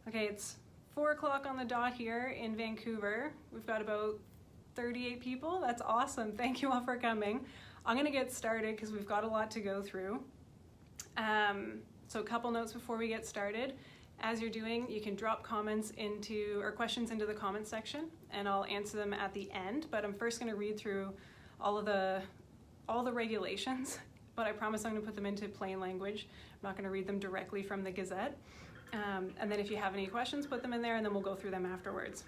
Okay, it's 4 o'clock on the dot here in Vancouver. We've got about 38 people. That's awesome. Thank you all for coming. I'm gonna get started because we've got a lot to go through. So a couple notes before we get started. As you're doing, you can drop comments or questions into the comments section, and I'll answer them at the end. But I'm first going to read through all the regulations, but I promise I'm going to put them into plain language. I'm not going to read them directly from the Gazette. And then if you have any questions, put them in there, and then we'll go through them afterwards.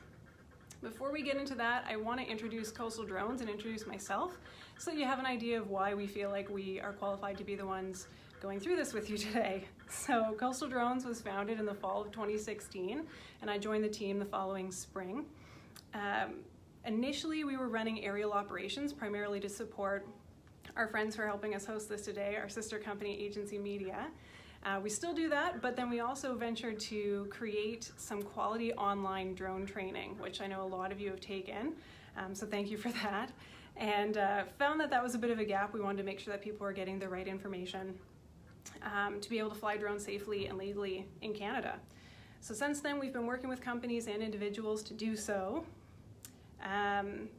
Before we get into that, I want to introduce Coastal Drones and introduce myself, so that you have an idea of why we feel like we are qualified to be the ones going through this with you today. So Coastal Drones was founded in the fall of 2016, and I joined the team the following spring. Initially, we were running aerial operations primarily to support our friends who are helping us host this today, our sister company, Agency Media. We still do that, but then we also ventured to create some quality online drone training, which I know a lot of you have taken, so thank you for that. And found that was a bit of a gap. We wanted to make sure that people were getting the right information to be able to fly drones safely and legally in Canada. So since then, we've been working with companies and individuals to do so.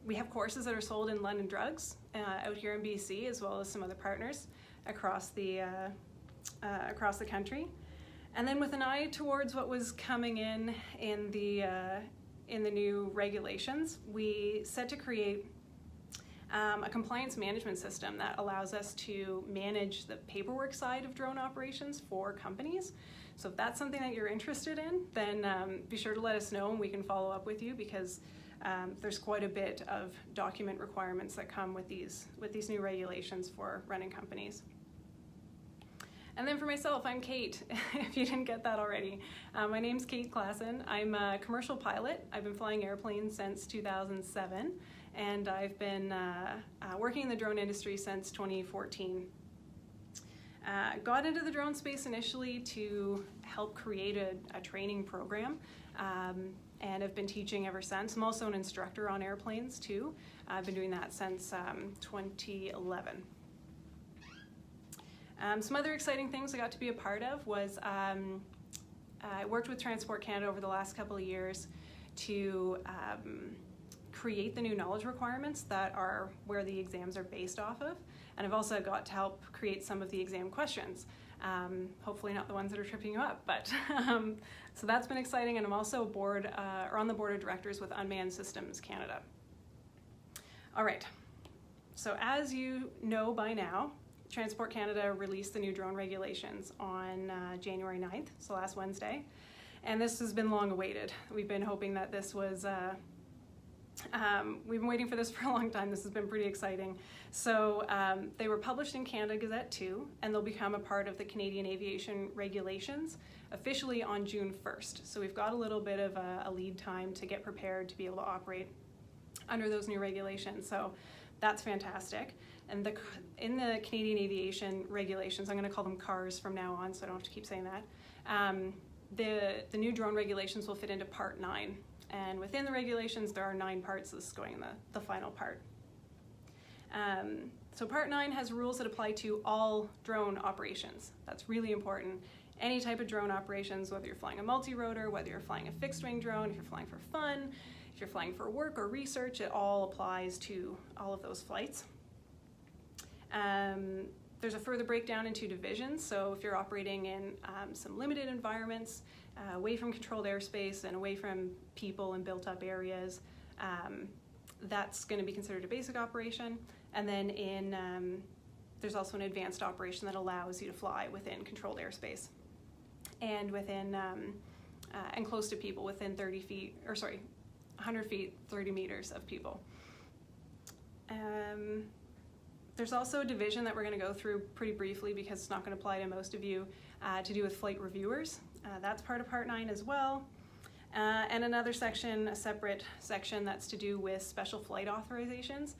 We have courses that are sold in London Drugs out here in BC, as well as some other partners across the country. And then with an eye towards what was coming in the new regulations, we set to create a compliance management system that allows us to manage the paperwork side of drone operations for companies. So if that's something that you're interested in, then be sure to let us know and we can follow up with you, because there's quite a bit of document requirements that come with these new regulations for running companies. And then for myself, I'm Kate, if you didn't get that already. My name's Kate Klassen. I'm a commercial pilot. I've been flying airplanes since 2007, and I've been working in the drone industry since 2014. Got into the drone space initially to help create a training program, and have been teaching ever since. I'm also an instructor on airplanes too. I've been doing that since 2011. Some other exciting things I got to be a part of was I worked with Transport Canada over the last couple of years to create the new knowledge requirements that are where the exams are based off of. And I've also got to help create some of the exam questions. Hopefully not the ones that are tripping you up, but so that's been exciting. And I'm also on the board of directors with Unmanned Systems Canada. All right, so as you know by now, Transport Canada released the new drone regulations on January 9th, so last Wednesday. And this has been long awaited. We've been hoping that this was, we've been waiting for this for a long time. This has been pretty exciting. So they were published in Canada Gazette 2, and they'll become a part of the Canadian Aviation Regulations officially on June 1st. So we've got a little bit of a lead time to get prepared to be able to operate under those new regulations. So that's fantastic. And in the Canadian Aviation Regulations, I'm going to call them CARS from now on, so I don't have to keep saying that, the new drone regulations will fit into Part 9. And within the regulations, there are 9 parts. This is going in the final part. So Part 9 has rules that apply to all drone operations. That's really important. Any type of drone operations, whether you're flying a multi-rotor, whether you're flying a fixed-wing drone, if you're flying for fun, if you're flying for work or research, it all applies to all of those flights. There's a further breakdown into divisions, so if you're operating in some limited environments, away from controlled airspace and away from people and built-up areas, that's going to be considered a basic operation. And then there's also an advanced operation that allows you to fly within controlled airspace and within and close to people within 100 feet, 30 meters of people. There's also a division that we're going to go through pretty briefly because it's not going to apply to most of you, to do with flight reviewers. That's part of Part 9 as well. And another section, a separate section that's to do with special flight authorizations.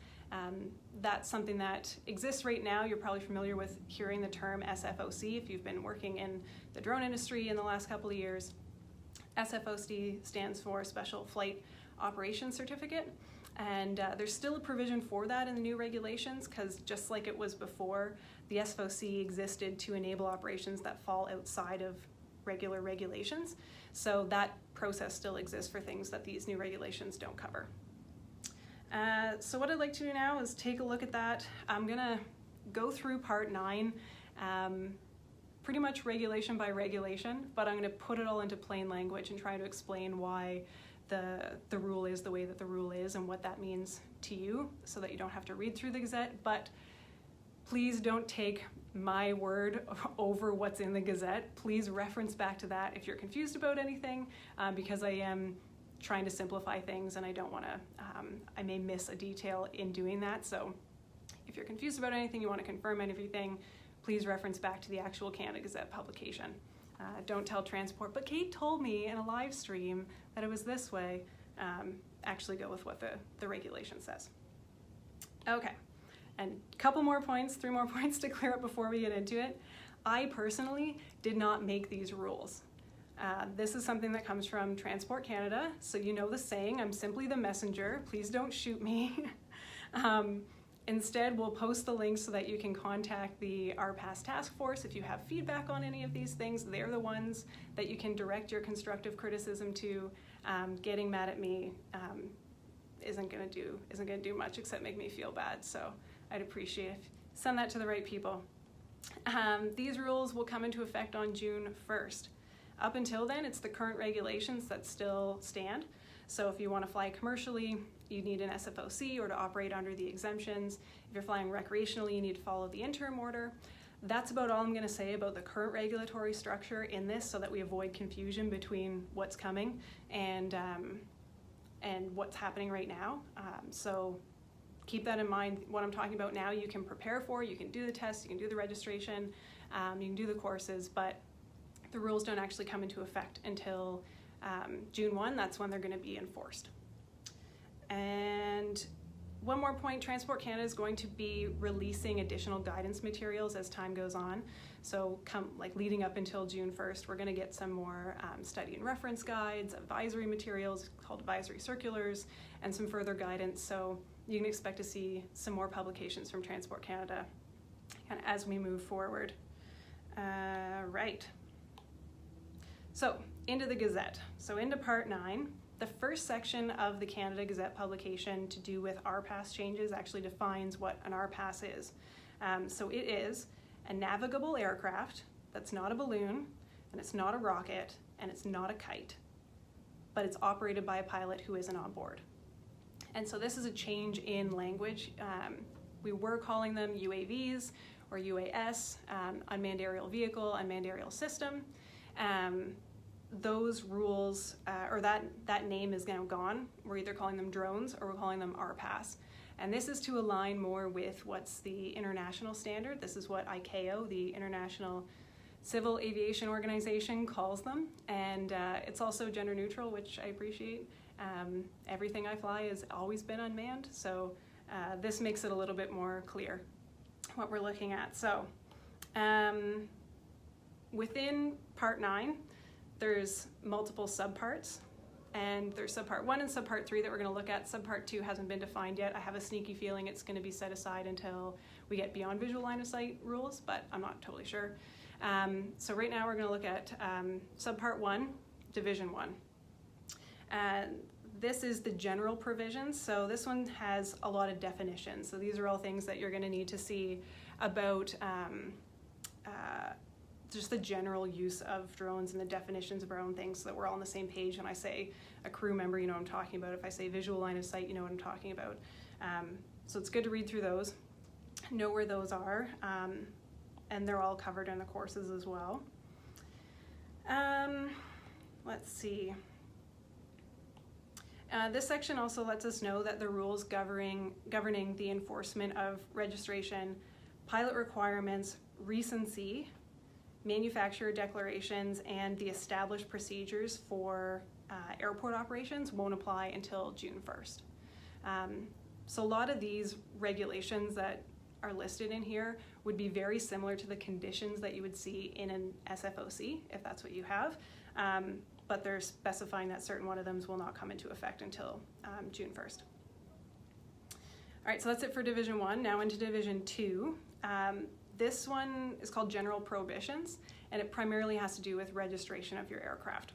That's something that exists right now. You're probably familiar with hearing the term SFOC if you've been working in the drone industry in the last couple of years. SFOC stands for Special Flight Operations Certificate. And there's still a provision for that in the new regulations, because just like it was before, the SFOC existed to enable operations that fall outside of regular regulations. So that process still exists for things that these new regulations don't cover. So what I'd like to do now is take a look at that. I'm gonna go through part 9, pretty much regulation by regulation, but I'm gonna put it all into plain language and try to explain why the rule is the way that the rule is and what that means to you, so that you don't have to read through the Gazette. But please don't take my word over what's in the Gazette. Please reference back to that if you're confused about anything, because I am trying to simplify things and I don't want to, I may miss a detail in doing that. So if you're confused about anything, you want to confirm anything, please reference back to the actual Canada Gazette publication. Don't tell Transport, but Kate told me in a live stream that it was this way. Actually go with what the regulation says. Okay, and a couple more points, 3 more points to clear up before we get into it. I personally did not make these rules. This is something that comes from Transport Canada, so you know the saying, I'm simply the messenger, please don't shoot me. Instead, we'll post the links so that you can contact the RPAS task force if you have feedback on any of these things. They're the ones that you can direct your constructive criticism to. Getting mad at me isn't gonna do much except make me feel bad. So I'd appreciate if you send that to the right people. These rules will come into effect on June 1st. Up until then, it's the current regulations that still stand. So if you want to fly commercially, you need an SFOC or to operate under the exemptions. If you're flying recreationally, you need to follow the interim order. That's about all I'm going to say about the current regulatory structure in this, so that we avoid confusion between what's coming and what's happening right now. So keep that in mind. What I'm talking about now, you can prepare for, you can do the test, you can do the registration, you can do the courses, but the rules don't actually come into effect until June 1, that's when they're going to be enforced. And one more point, Transport Canada is going to be releasing additional guidance materials as time goes on. So leading up until June 1st, we're going to get some more study and reference guides, advisory materials called advisory circulars, and some further guidance. So you can expect to see some more publications from Transport Canada kind of as we move forward. Right. So into the Gazette. So into part 9, the first section of the Canada Gazette publication to do with RPAS changes actually defines what an RPAS is. So it is a navigable aircraft that's not a balloon, and it's not a rocket, and it's not a kite, but it's operated by a pilot who isn't on board. And so this is a change in language. We were calling them UAVs or UAS, unmanned aerial vehicle, unmanned aerial system. Those rules, or that name is now gone. We're either calling them drones or we're calling them RPAS. And this is to align more with what's the international standard. This is what ICAO, the International Civil Aviation Organization, calls them. And it's also gender neutral, which I appreciate. Everything I fly has always been unmanned, so this makes it a little bit more clear what we're looking at. So within part 9, there's multiple subparts, and there's subpart 1 and subpart 3 that we're going to look at. Subpart 2 hasn't been defined yet. I have a sneaky feeling it's going to be set aside until we get beyond visual line of sight rules, but I'm not totally sure. So right now we're going to look at subpart 1, division 1. This is the general provisions. So this one has a lot of definitions. So these are all things that you're going to need to see about just the general use of drones and the definitions of our own things, so that we're all on the same page. When I say a crew member, you know what I'm talking about. If I say visual line of sight, you know what I'm talking about. So it's good to read through those, know where those are, and they're all covered in the courses as well. Let's see. This section also lets us know that the rules governing the enforcement of registration, pilot requirements, recency, manufacturer declarations, and the established procedures for airport operations won't apply until June 1st. So a lot of these regulations that are listed in here would be very similar to the conditions that you would see in an SFOC, if that's what you have, but they're specifying that certain one of them will not come into effect until June 1st. All right, so that's it for Division 1. Now into Division 2. This one is called General Prohibitions, and it primarily has to do with registration of your aircraft.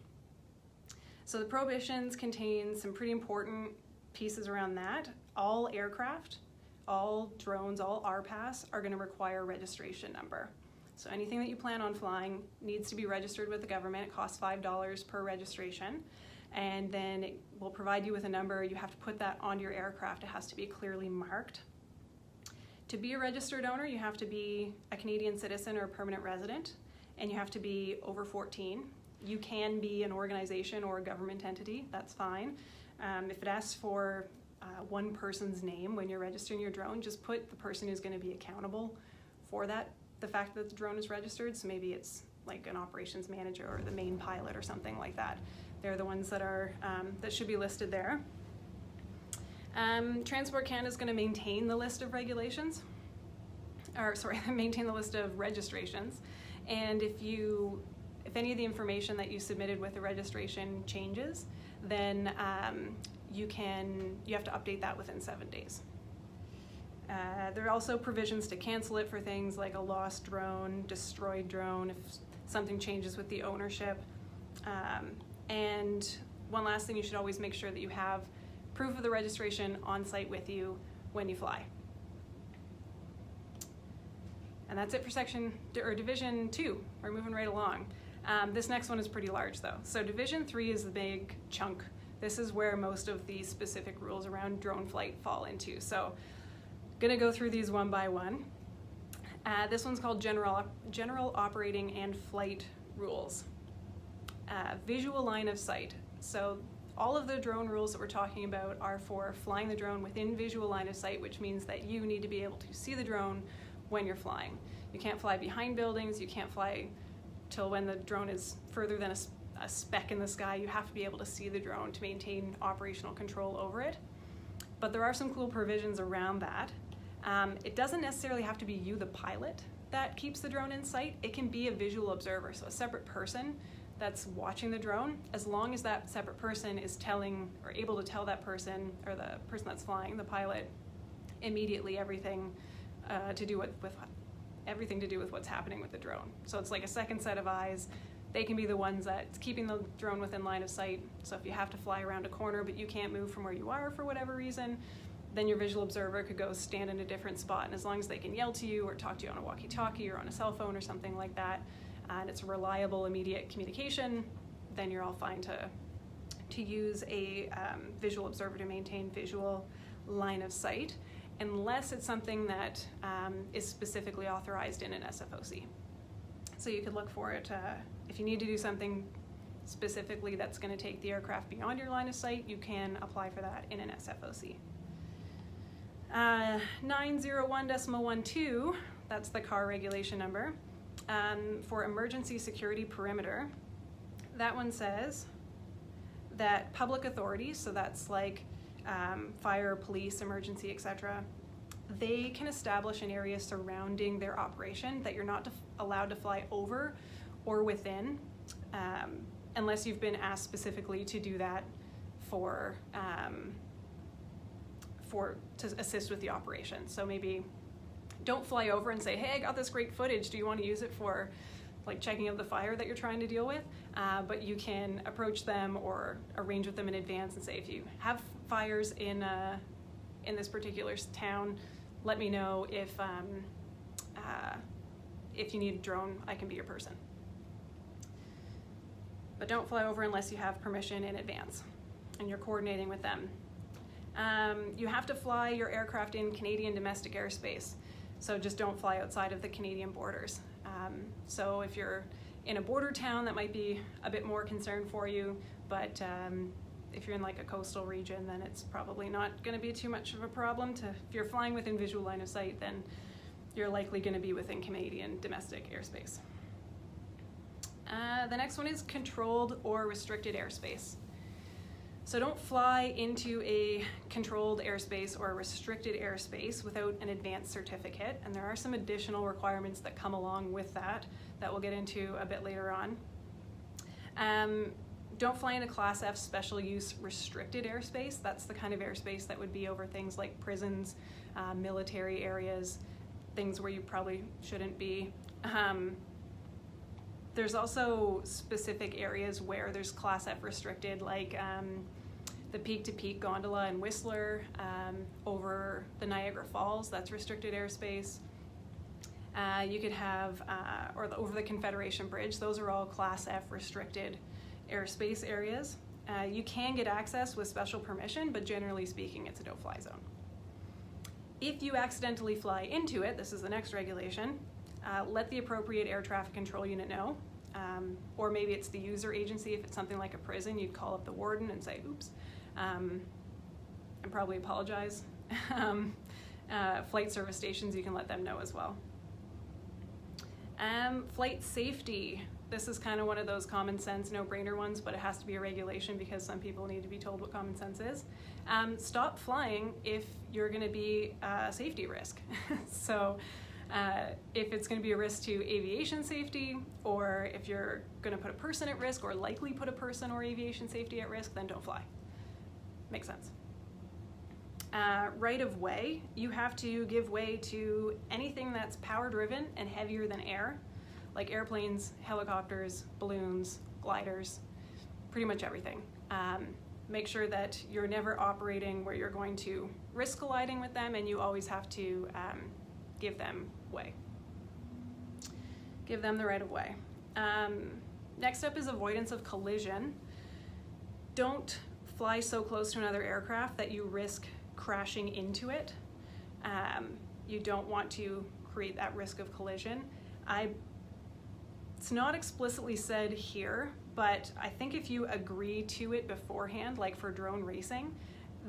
So the prohibitions contain some pretty important pieces around that. All aircraft, all drones, all RPAS are going to require a registration number. So anything that you plan on flying needs to be registered with the government. It costs $5 per registration, and then it will provide you with a number. You have to put that onto your aircraft. It has to be clearly marked. To be a registered owner, you have to be a Canadian citizen or a permanent resident, and you have to be over 14. You can be an organization or a government entity, that's fine. If it asks for one person's name when you're registering your drone, just put the person who's going to be accountable for that, the fact that the drone is registered. So maybe it's like an operations manager or the main pilot or something like that. They're the ones that are that should be listed there. Transport Canada is going to maintain the list of regulations, or sorry, maintain the list of registrations. And if any of the information that you submitted with the registration changes, then you have to update that within 7 days. There are also provisions to cancel it for things like a lost drone, destroyed drone, if something changes with the ownership. And one last thing, you should always make sure that you have proof of the registration on site with you when you fly. And that's it for Division 2. We're moving right along. This next one is pretty large though. So Division 3 is the big chunk. This is where most of the specific rules around drone flight fall into. So gonna go through these one by one. This one's called General Operating and Flight Rules. Visual line of sight. So all of the drone rules that we're talking about are for flying the drone within visual line of sight, which means that you need to be able to see the drone when you're flying. You can't fly behind buildings, you can't fly till when the drone is further than a speck in the sky. You have to be able to see the drone to maintain operational control over it. But there are some cool provisions around that. It doesn't necessarily have to be you, the pilot, that keeps the drone in sight. It can be a visual observer, so a separate person that's watching the drone, as long as that separate person is telling or able to tell that person, or the person that's flying, the pilot, immediately everything to do with what's happening with the drone. So it's like a second set of eyes. They can be the ones that's keeping the drone within line of sight. So if you have to fly around a corner but you can't move from where you are for whatever reason, then your visual observer could go stand in a different spot, and as long as they can yell to you or talk to you on a walkie-talkie or on a cell phone or something like that, and it's reliable, immediate communication, then you're all fine to use a visual observer to maintain visual line of sight, unless it's something that is specifically authorized in an SFOC. So you could look for it if you need to do something specifically that's going to take the aircraft beyond your line of sight, you can apply for that in an SFOC. 901.12, that's the CAR regulation number. For emergency security perimeter, that one says that public authorities, so that's like fire, police, emergency, etc., they can establish an area surrounding their operation that you're not allowed to fly over or within, unless you've been asked specifically to do that to assist with the operation. So maybe don't fly over and say, hey, I got this great footage, do you want to use it for like checking out the fire that you're trying to deal with? But you can approach them or arrange with them in advance and say, if you have fires in this particular town, let me know. If you need a drone, I can be your person. But don't fly over unless you have permission in advance and you're coordinating with them. You have to fly your aircraft in Canadian domestic airspace, so just don't fly outside of the Canadian borders. So if you're in a border town, that might be a bit more concern for you, but if you're in like a coastal region, then it's probably not going to be too much of a problem. If you're flying within visual line of sight, then you're likely going to be within Canadian domestic airspace. The next one is controlled or restricted airspace. So don't fly into a controlled airspace or a restricted airspace without an advanced certificate, and there are some additional requirements that come along with that we'll get into a bit later on. Don't fly in a Class F special use restricted airspace. That's the kind of airspace that would be over things like prisons, military areas, things where you probably shouldn't be. There's also specific areas where there's Class F restricted, like the peak-to-peak gondola in Whistler, over the Niagara Falls, that's restricted airspace. You could have, over the Confederation Bridge, those are all Class F restricted airspace areas. You can get access with special permission, but generally speaking, it's a no-fly zone. If you accidentally fly into it, this is the next regulation, let the appropriate air traffic control unit know, or maybe it's the user agency. If it's something like a prison, you'd call up the warden and say, oops, and probably apologize. Flight service stations, you can let them know as well. Flight safety. This is kind of one of those common sense, no-brainer ones, but it has to be a regulation because some people need to be told what common sense is. Stop flying if you're going to be a safety risk. So if it's going to be a risk to aviation safety, or if you're going to put a person at risk or likely put a person or aviation safety at risk, then don't fly. Makes sense. Right of way, you have to give way to anything that's power driven and heavier than air, like airplanes, helicopters, balloons, gliders, pretty much everything. Make sure that you're never operating where you're going to risk colliding with them, and you always have to give them way. Give them the right of way. Next up is avoidance of collision. Don't fly so close to another aircraft that you risk crashing into it. You don't want to create that risk of collision. It's not explicitly said here, but I think if you agree to it beforehand, like for drone racing,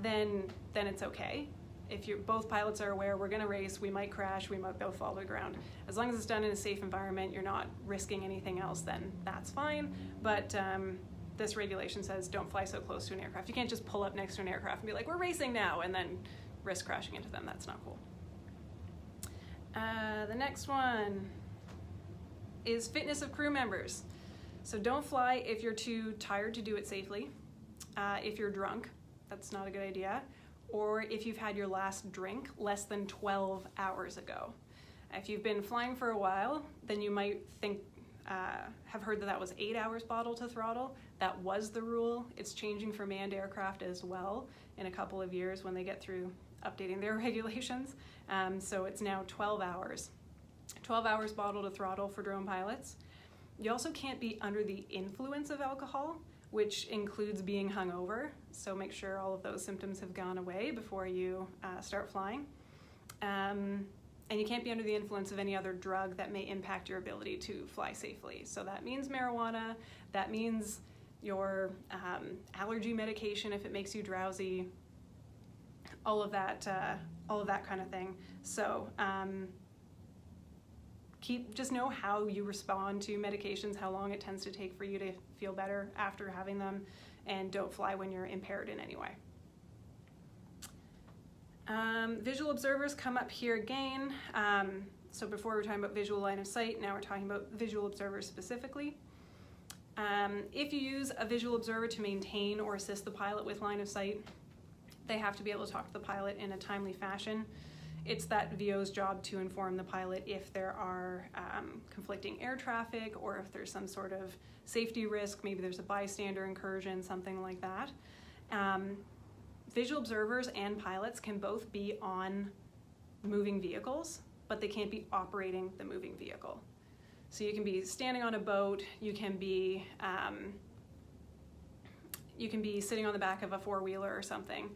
then it's okay. If both pilots are aware, we're gonna race, we might crash, we might both fall to the ground. As long as it's done in a safe environment, you're not risking anything else, then that's fine. But this regulation says don't fly so close to an aircraft. You can't just pull up next to an aircraft and be like, we're racing now, and then risk crashing into them. That's not cool. The next one is fitness of crew members. So don't fly if you're too tired to do it safely, if you're drunk, that's not a good idea, or if you've had your last drink less than 12 hours ago. If you've been flying for a while, then you might have heard that was 8 hours bottle to throttle. That was the rule. It's changing for manned aircraft as well in a couple of years when they get through updating their regulations. So it's now 12 hours. 12 hours bottle to throttle for drone pilots. You also can't be under the influence of alcohol, which includes being hungover. So make sure all of those symptoms have gone away before you start flying. And you can't be under the influence of any other drug that may impact your ability to fly safely. So that means marijuana, that means your allergy medication if it makes you drowsy, all of that kind of thing. So just know how you respond to medications, how long it tends to take for you to feel better after having them, and don't fly when you're impaired in any way. Visual observers come up here again. So before we were talking about visual line of sight, now we're talking about visual observers specifically. If you use a visual observer to maintain or assist the pilot with line of sight, they have to be able to talk to the pilot in a timely fashion. It's that VO's job to inform the pilot if there are conflicting air traffic, or if there's some sort of safety risk, maybe there's a bystander incursion, something like that. Visual observers and pilots can both be on moving vehicles, but they can't be operating the moving vehicle. So you can be standing on a boat, you can be sitting on the back of a four-wheeler or something.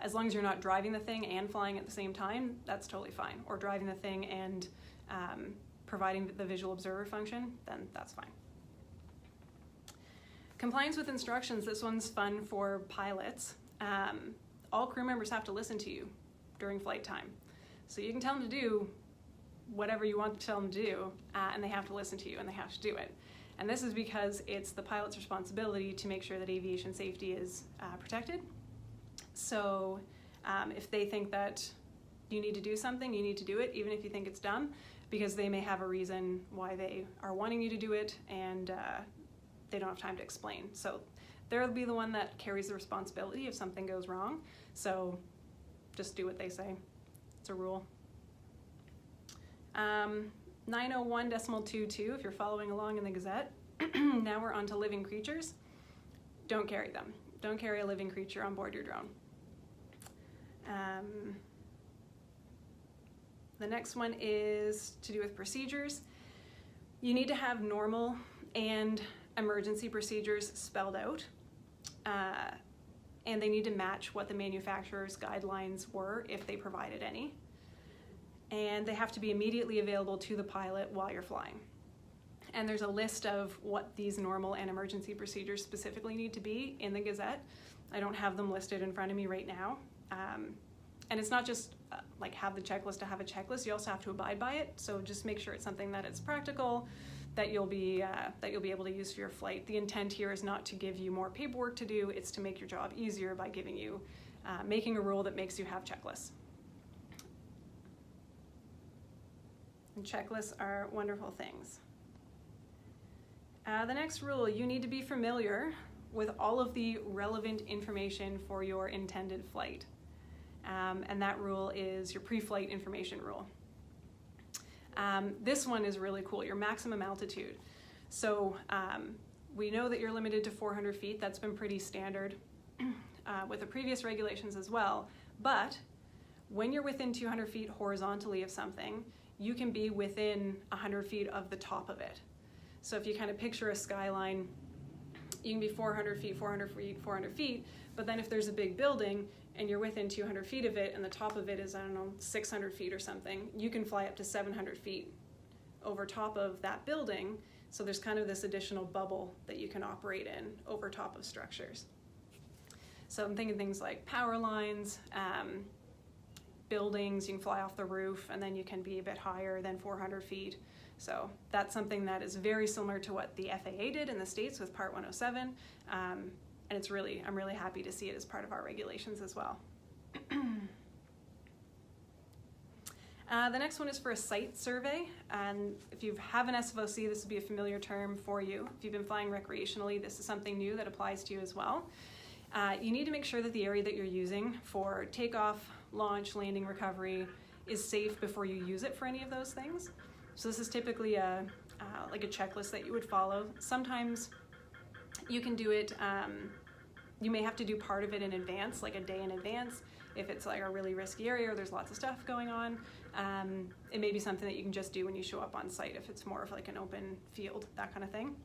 As long as you're not driving the thing and flying at the same time, that's totally fine. Or driving the thing and providing the visual observer function, then that's fine. Compliance with instructions, this one's fun for pilots. All crew members have to listen to you during flight time. So you can tell them to do whatever you want to tell them to do, and they have to listen to you and they have to do it. And this is because it's the pilot's responsibility to make sure that aviation safety is protected. So if they think that you need to do something, you need to do it, even if you think it's dumb, because they may have a reason why they are wanting you to do it, and they don't have time to explain. So they'll be the one that carries the responsibility if something goes wrong. So just do what they say. It's a rule. 901.22, if you're following along in the Gazette. Now we're on to living creatures. Don't carry them. Don't carry a living creature on board your drone. The next one is to do with procedures. You need to have normal and emergency procedures spelled out, and they need to match what the manufacturer's guidelines were if they provided any. And they have to be immediately available to the pilot while you're flying. And there's a list of what these normal and emergency procedures specifically need to be in the Gazette. I don't have them listed in front of me right now. And it's not just like have the checklist to have a checklist, you also have to abide by it. So just make sure it's something that it's practical, that you'll be able to use for your flight. The intent here is not to give you more paperwork to do, it's to make your job easier by giving you, making a rule that makes you have checklists. And checklists are wonderful things. The next rule, you need to be familiar with all of the relevant information for your intended flight. And that rule is your pre-flight information rule. This one is really cool, your maximum altitude. So we know that you're limited to 400 feet. That's been pretty standard with the previous regulations as well. But when you're within 200 feet horizontally of something, you can be within 100 feet of the top of it. So if you kind of picture a skyline, you can be 400 feet, 400 feet, 400 feet, but then if there's a big building and you're within 200 feet of it and the top of it is, I don't know, 600 feet or something, you can fly up to 700 feet over top of that building. So there's kind of this additional bubble that you can operate in over top of structures. So I'm thinking things like power lines, buildings, you can fly off the roof, and then you can be a bit higher than 400 feet. So that's something that is very similar to what the FAA did in the States with Part 107, and I'm really happy to see it as part of our regulations as well. The next one is for a site survey, and if you have an SFOC, this will be a familiar term for you. If you've been flying recreationally, this is something new that applies to you as well. You need to make sure that the area that you're using for takeoff, launch, landing, recovery is safe before you use it for any of those things. So this is typically like a checklist that you would follow. Sometimes you can do it, you may have to do part of it in advance, like a day in advance. If it's like a really risky area or there's lots of stuff going on, it may be something that you can just do when you show up on site if it's more of like an open field, that kind of thing.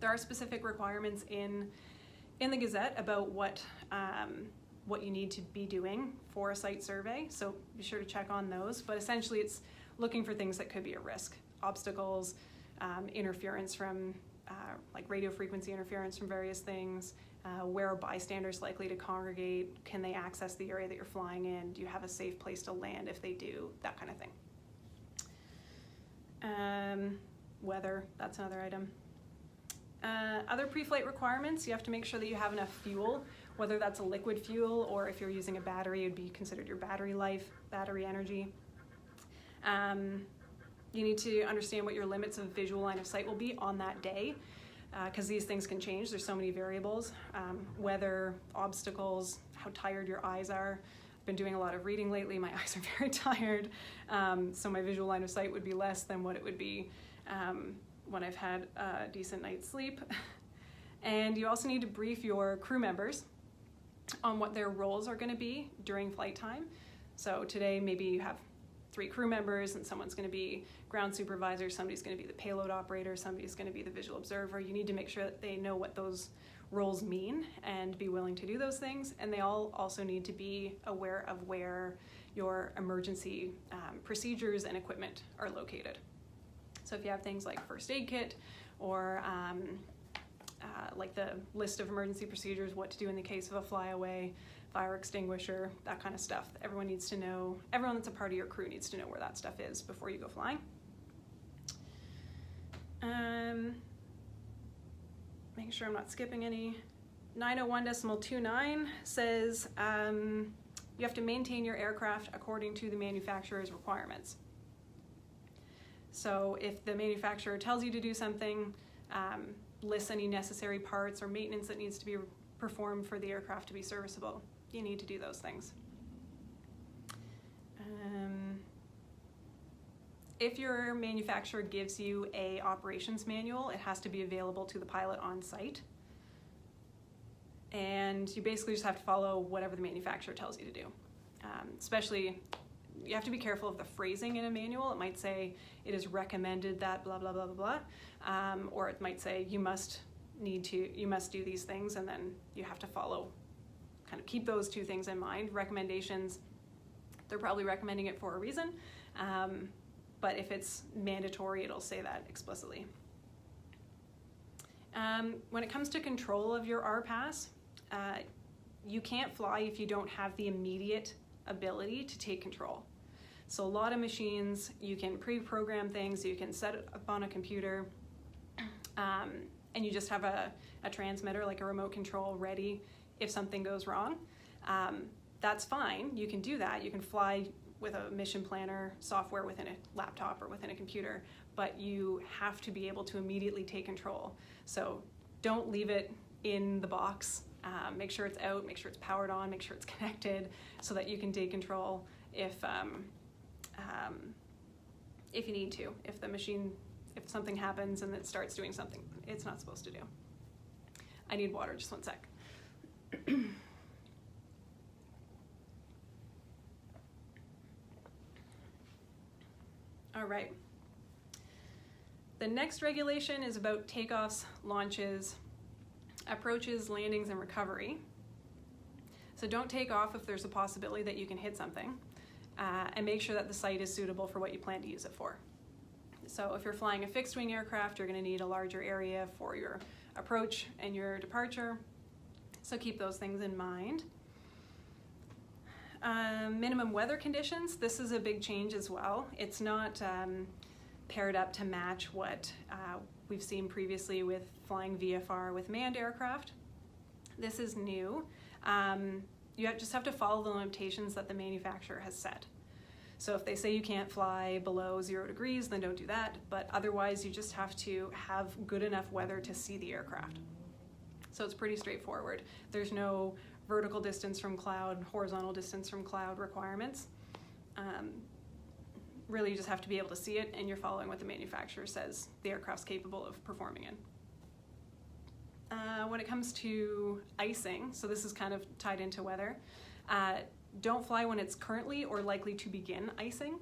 There are specific requirements in the Gazette about what you need to be doing for a site survey, so be sure to check on those. But essentially it's looking for things that could be a risk, obstacles, interference from like radio frequency interference from various things, where are bystanders likely to congregate, can they access the area that you're flying in, do you have a safe place to land if they do, that kind of thing. Weather, that's another item. Other pre-flight requirements, you have to make sure that you have enough fuel, whether that's a liquid fuel or if you're using a battery, it would be considered your battery life, battery energy. You need to understand what your limits of visual line of sight will be on that day, because these things can change. There's so many variables, weather, obstacles, how tired your eyes are. I've been doing a lot of reading lately. My eyes are very tired, so my visual line of sight would be less than what it would be when I've had a decent night's sleep. And you also need to brief your crew members on what their roles are going to be during flight time. So today maybe you have 3 crew members and someone's going to be ground supervisor, somebody's going to be the payload operator, somebody's going to be the visual observer. You need to make sure that they know what those roles mean and be willing to do those things. And they all also need to be aware of where your emergency procedures and equipment are located. So if you have things like first aid kit or like the list of emergency procedures, what to do in the case of a flyaway, fire extinguisher, that kind of stuff. Everyone needs to know, everyone that's a part of your crew needs to know where that stuff is before you go flying. Making sure I'm not skipping any. 901.29 says you have to maintain your aircraft according to the manufacturer's requirements. So if the manufacturer tells you to do something, lists any necessary parts or maintenance that needs to be performed for the aircraft to be serviceable, you need to do those things. if your manufacturer gives you a operations manual, it has to be available to the pilot on site. And you basically just have to follow whatever the manufacturer tells you to do. Especially, you have to be careful of the phrasing in a manual. It might say it is recommended that blah, blah, blah, blah, blah. Or it might say you must do these things, and then you have to follow, kind of keep those two things in mind. Recommendations, they're probably recommending it for a reason. But if it's mandatory, it'll say that explicitly. When it comes to control of your RPAS, you can't fly if you don't have the immediate ability to take control. So a lot of machines, you can pre-program things, you can set it up on a computer, and you just have a transmitter, like a remote control, ready if something goes wrong. That's fine, you can do that. You can fly with a mission planner software within a laptop or within a computer, but you have to be able to immediately take control. So don't leave it in the box. Make sure it's out, make sure it's powered on, make sure it's connected so that you can take control if you need to. If something happens and it starts doing something it's not supposed to do. I need water, just one sec. All right. The next regulation is about takeoffs, launches, approaches, landings, and recovery. So don't take off if there's a possibility that you can hit something, and make sure that the site is suitable for what you plan to use it for. So if you're flying a fixed wing aircraft, you're going to need a larger area for your approach and your departure. So keep those things in mind. Minimum weather conditions, this is a big change as well. It's not paired up to match what we've seen previously with flying VFR with manned aircraft. This is new. You just have to follow the limitations that the manufacturer has set. So if they say you can't fly below 0 degrees, then don't do that. But otherwise, you just have to have good enough weather to see the aircraft. So it's pretty straightforward. There's no vertical distance from cloud, horizontal distance from cloud requirements. Really, you just have to be able to see it, and you're following what the manufacturer says the aircraft's capable of performing in. When it comes to icing, so this is kind of tied into weather, don't fly when it's currently or likely to begin icing,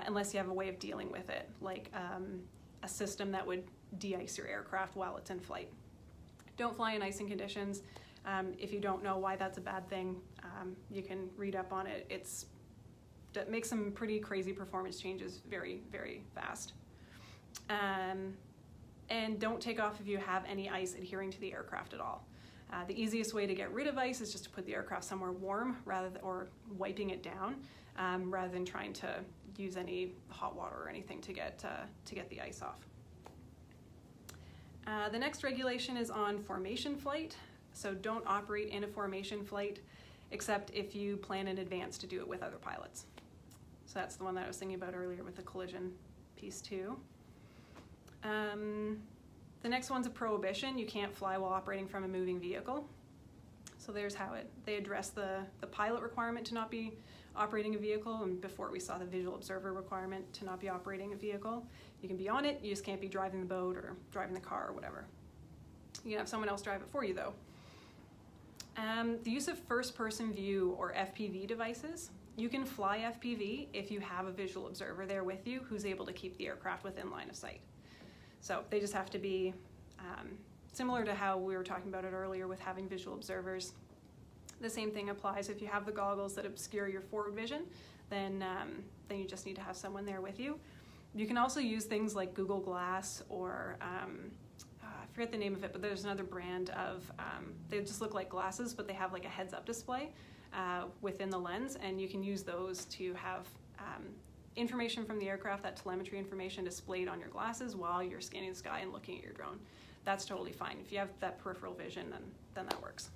unless you have a way of dealing with it, like a system that would de-ice your aircraft while it's in flight. Don't fly in icing conditions. If you don't know why that's a bad thing, you can read up on it. That makes some pretty crazy performance changes very, very fast. And don't take off if you have any ice adhering to the aircraft at all. The easiest way to get rid of ice is just to put the aircraft somewhere warm or wiping it down, rather than trying to use any hot water or anything to get the ice off. The next regulation is on formation flight. So don't operate in a formation flight except if you plan in advance to do it with other pilots. So that's the one that I was thinking about earlier with the collision piece too. The next one's a prohibition. You can't fly while operating from a moving vehicle. So there's how they address the pilot requirement to not be operating a vehicle, and before we saw the visual observer requirement to not be operating a vehicle. You can be on it, you just can't be driving the boat or driving the car or whatever. You can have someone else drive it for you though. The use of first-person view or FPV devices. You can fly FPV if you have a visual observer there with you who's able to keep the aircraft within line of sight. So they just have to be similar to how we were talking about it earlier with having visual observers. The same thing applies if you have the goggles that obscure your forward vision, then you just need to have someone there with you. You can also use things like Google Glass or I forget the name of it, but there's another brand of, they just look like glasses, but they have like a heads-up display within the lens, and you can use those to have information from the aircraft, that telemetry information displayed on your glasses while you're scanning the sky and looking at your drone. That's totally fine. If you have that peripheral vision, then that works.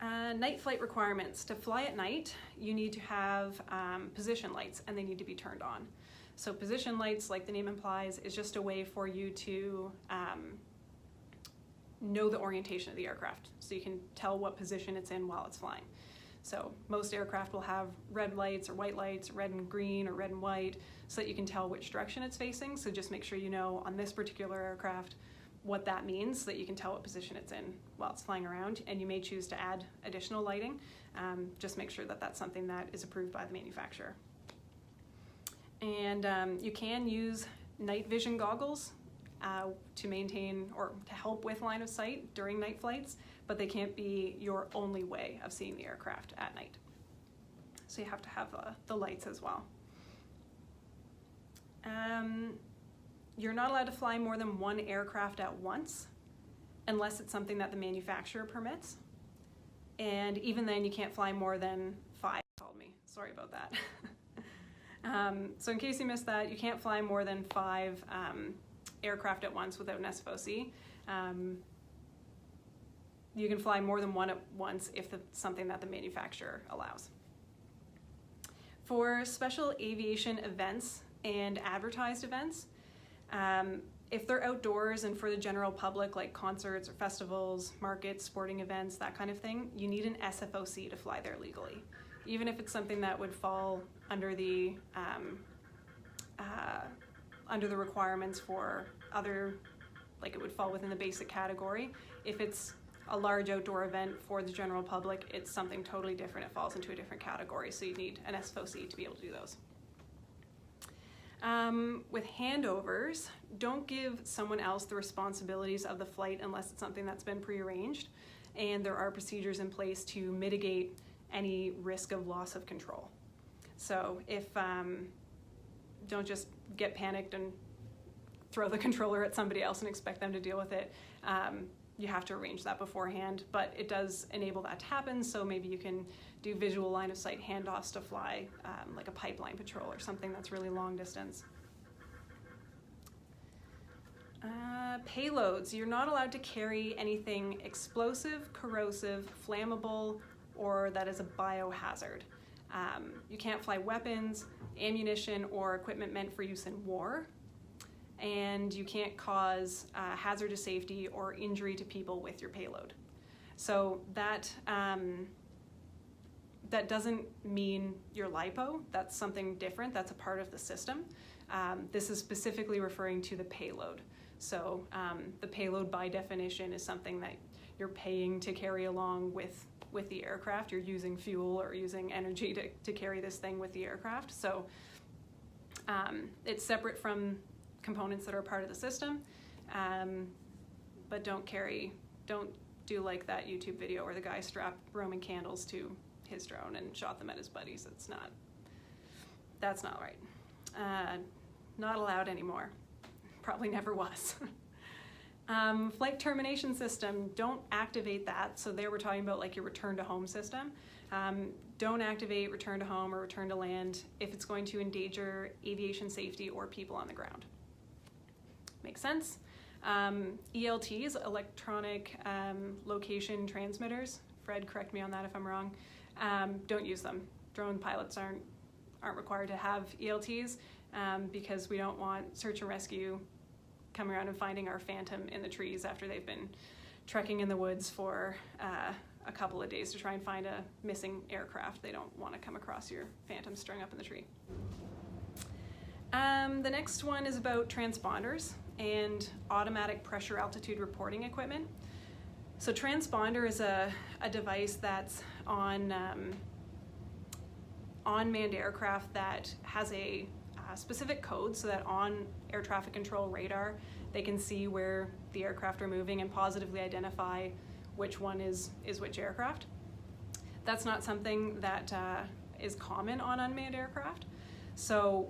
Night flight requirements. To fly at night, you need to have position lights, and they need to be turned on. So position lights, like the name implies, is just a way for you to know the orientation of the aircraft, so you can tell what position it's in while it's flying. So most aircraft will have red lights or white lights, red and green or red and white, so that you can tell which direction it's facing. So just make sure you know on this particular aircraft what that means, so that you can tell what position it's in while it's flying around. And you may choose to add additional lighting. Just make sure that that's something that is approved by the manufacturer. And you can use night vision goggles to maintain or to help with line of sight during night flights, but they can't be your only way of seeing the aircraft at night. So you have to have the lights as well. You're not allowed to fly more than one aircraft at once, unless it's something that the manufacturer permits. And even then, you can't fly more than 5. Called me. Sorry about that. So in case you missed that, you can't fly more than 5 aircraft at once without an SFOC. You can fly more than one at once if it's something that the manufacturer allows. For special aviation events and advertised events, if they're outdoors and for the general public, like concerts or festivals, markets, sporting events, that kind of thing, you need an SFOC to fly there legally. Even if it's something that would fall under the requirements for other, like it would fall within the basic category. If it's a large outdoor event for the general public, it's something totally different. It falls into a different category, so you need an SFOC to be able to do those. With handovers, don't give someone else the responsibilities of the flight unless it's something that's been prearranged, and there are procedures in place to mitigate any risk of loss of control. So if, don't just get panicked and throw the controller at somebody else and expect them to deal with it. You have to arrange that beforehand, but it does enable that to happen, so maybe you can do visual line of sight handoffs to fly like a pipeline patrol or something that's really long distance. Payloads. You're not allowed to carry anything explosive, corrosive, flammable, or that is a biohazard. You can't fly weapons, ammunition, or equipment meant for use in war. And you can't cause hazard to safety or injury to people with your payload. So that doesn't mean your LiPo. That's something different. That's a part of the system. This is specifically referring to the payload. So the payload, by definition, is something that you're paying to carry along with the aircraft. You're using fuel or using energy to carry this thing with the aircraft. So it's separate from components that are part of the system, but don't do like that YouTube video where the guy strapped Roman candles to his drone and shot them at his buddies. That's not right. Not allowed anymore. Probably never was. Flight termination system, don't activate that. So there we're talking about like your return to home system. Don't activate return to home or return to land if it's going to endanger aviation safety or people on the ground. Makes sense. ELTs, electronic location transmitters. Fred, correct me on that if I'm wrong. Don't use them. Drone pilots aren't required to have ELTs because we don't want search and rescue coming around and finding our Phantom in the trees after they've been trekking in the woods for a couple of days to try and find a missing aircraft. They don't want to come across your Phantom strung up in the tree. The next one is about transponders and automatic pressure altitude reporting equipment. So transponder is a device that's on manned aircraft that has a specific code, so that on air traffic control radar they can see where the aircraft are moving and positively identify which one is which aircraft. That's not something that is common on unmanned aircraft. So,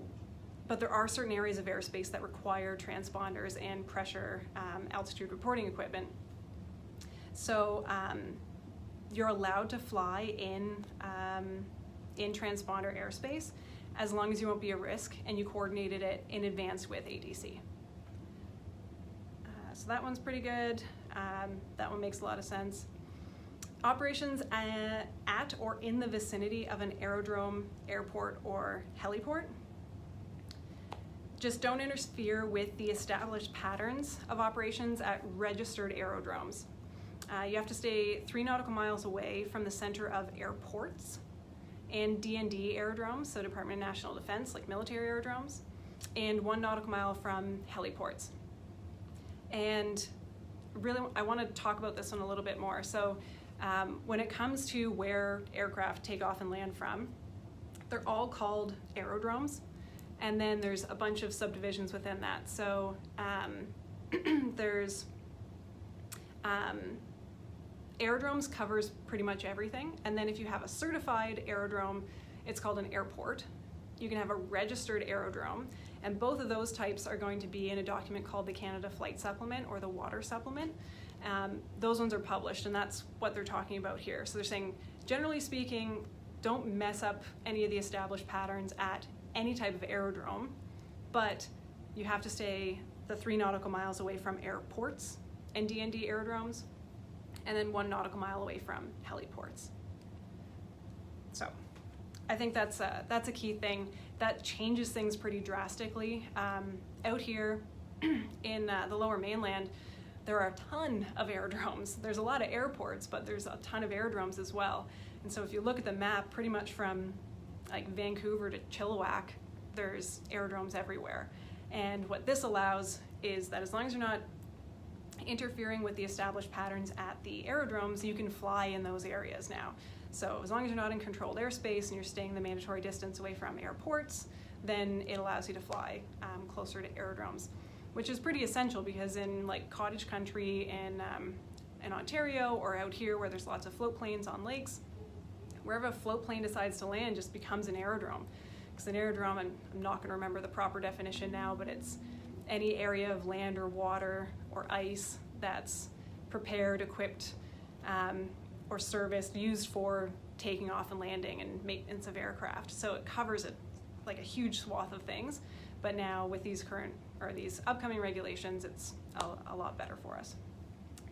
but there are certain areas of airspace that require transponders and pressure altitude reporting equipment. So you're allowed to fly in transponder airspace as long as you won't be a risk and you coordinated it in advance with ATC. So that one's pretty good. That one makes a lot of sense. Operations at or in the vicinity of an aerodrome, airport, or heliport. Just don't interfere with the established patterns of operations at registered aerodromes. You have to stay 3 nautical miles away from the center of airports and D&D aerodromes, so Department of National Defense, like military aerodromes, and 1 nautical mile from heliports. And really, I want to talk about this one a little bit more. So when it comes to where aircraft take off and land from, they're all called aerodromes, and then there's a bunch of subdivisions within that. So there's aerodromes covers pretty much everything, and then if you have a certified aerodrome, it's called an airport. You can have a registered aerodrome, and both of those types are going to be in a document called the Canada Flight Supplement or the Water Supplement. Those ones are published, and that's what they're talking about here. So they're saying, generally speaking, don't mess up any of the established patterns at any type of aerodrome, but you have to stay the 3 nautical miles away from airports and D&D aerodromes, and then 1 nautical mile away from heliports. So I think that's a key thing. That changes things pretty drastically. Out here in the lower mainland, there are a ton of aerodromes. There's a lot of airports, but there's a ton of aerodromes as well. And so if you look at the map, pretty much from like Vancouver to Chilliwack, there's aerodromes everywhere. And what this allows is that as long as you're not interfering with the established patterns at the aerodromes, you can fly in those areas now. So as long as you're not in controlled airspace and you're staying the mandatory distance away from airports, then it allows you to fly closer to aerodromes, which is pretty essential because in like cottage country in Ontario or out here where there's lots of float planes on lakes, wherever a float plane decides to land just becomes an aerodrome. Because an aerodrome, and I'm not going to remember the proper definition now, but it's any area of land or water or ice that's prepared, equipped, or serviced, used for taking off and landing and maintenance of aircraft. So it covers it like a huge swath of things. But now with these these upcoming regulations, it's a lot better for us.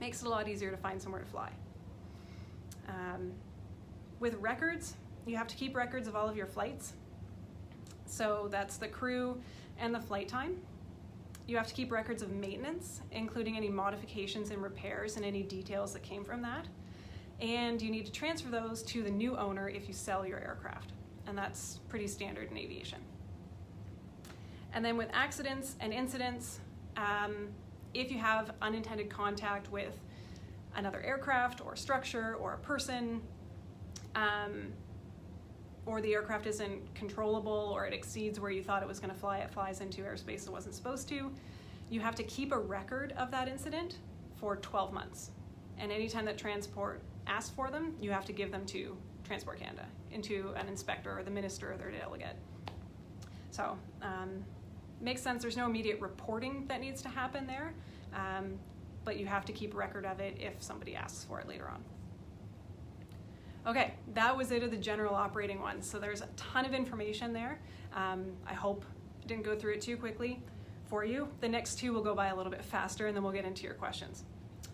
Makes it a lot easier to find somewhere to fly. With records, you have to keep records of all of your flights. So that's the crew and the flight time. You have to keep records of maintenance, including any modifications and repairs and any details that came from that. And you need to transfer those to the new owner if you sell your aircraft. And that's pretty standard in aviation. And then with accidents and incidents, if you have unintended contact with another aircraft or structure or a person, or the aircraft isn't controllable or it exceeds where you thought it was going to fly, it flies into airspace it wasn't supposed to, you have to keep a record of that incident for 12 months. And anytime that transport asks for them, you have to give them to Transport Canada, into an inspector or the minister or their delegate. So makes sense. There's no immediate reporting that needs to happen there, but you have to keep record of it if somebody asks for it later on. Okay, that was it of the general operating ones. So there's a ton of information there. I hope I didn't go through it too quickly for you. The next 2 will go by a little bit faster, and then we'll get into your questions.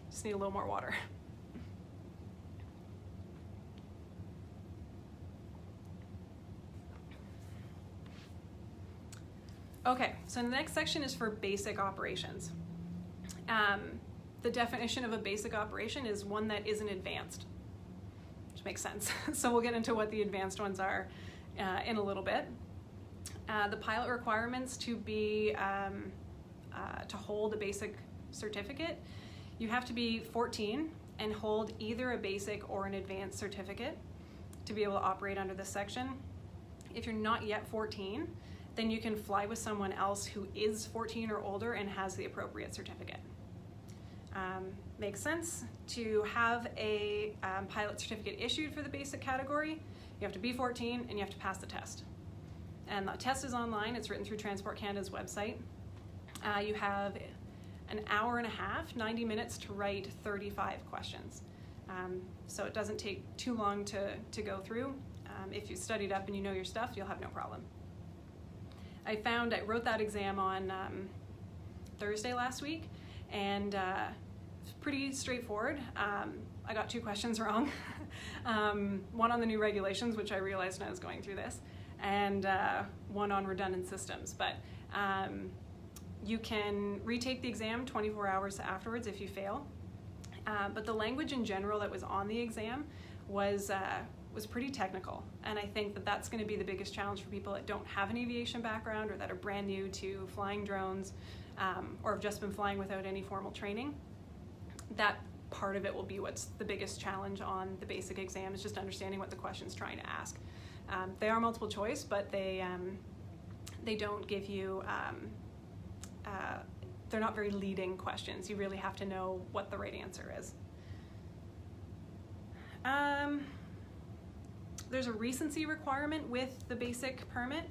Just need a little more water. Okay, so the next section is for basic operations. The definition of a basic operation is one that isn't advanced, which makes sense. So we'll get into what the advanced ones are in a little bit. The pilot requirements to be to hold a basic certificate, you have to be 14 and hold either a basic or an advanced certificate to be able to operate under this section. If you're not yet 14, then you can fly with someone else who is 14 or older and has the appropriate certificate. Makes sense. To have a pilot certificate issued for the basic category, you have to be 14 and you have to pass the test. And the test is online. It's written through Transport Canada's website. You have an hour and a half, 90 minutes to write 35 questions. So it doesn't take too long to go through. If you studied up and you know your stuff, you'll have no problem. I wrote that exam on Thursday last week, and it's pretty straightforward. I got 2 questions wrong. One on the new regulations, which I realized when I was going through this, and one on redundant systems. But you can retake the exam 24 hours afterwards if you fail. But the language in general that was on the exam was pretty technical. And I think that that's going to be the biggest challenge for people that don't have an aviation background or that are brand new to flying drones or have just been flying without any formal training. That part of it will be what's the biggest challenge on the basic exam, is just understanding what the question's trying to ask. They are multiple choice, but they don't give you, they're not very leading questions. You really have to know what the right answer is. There's a recency requirement with the basic permit.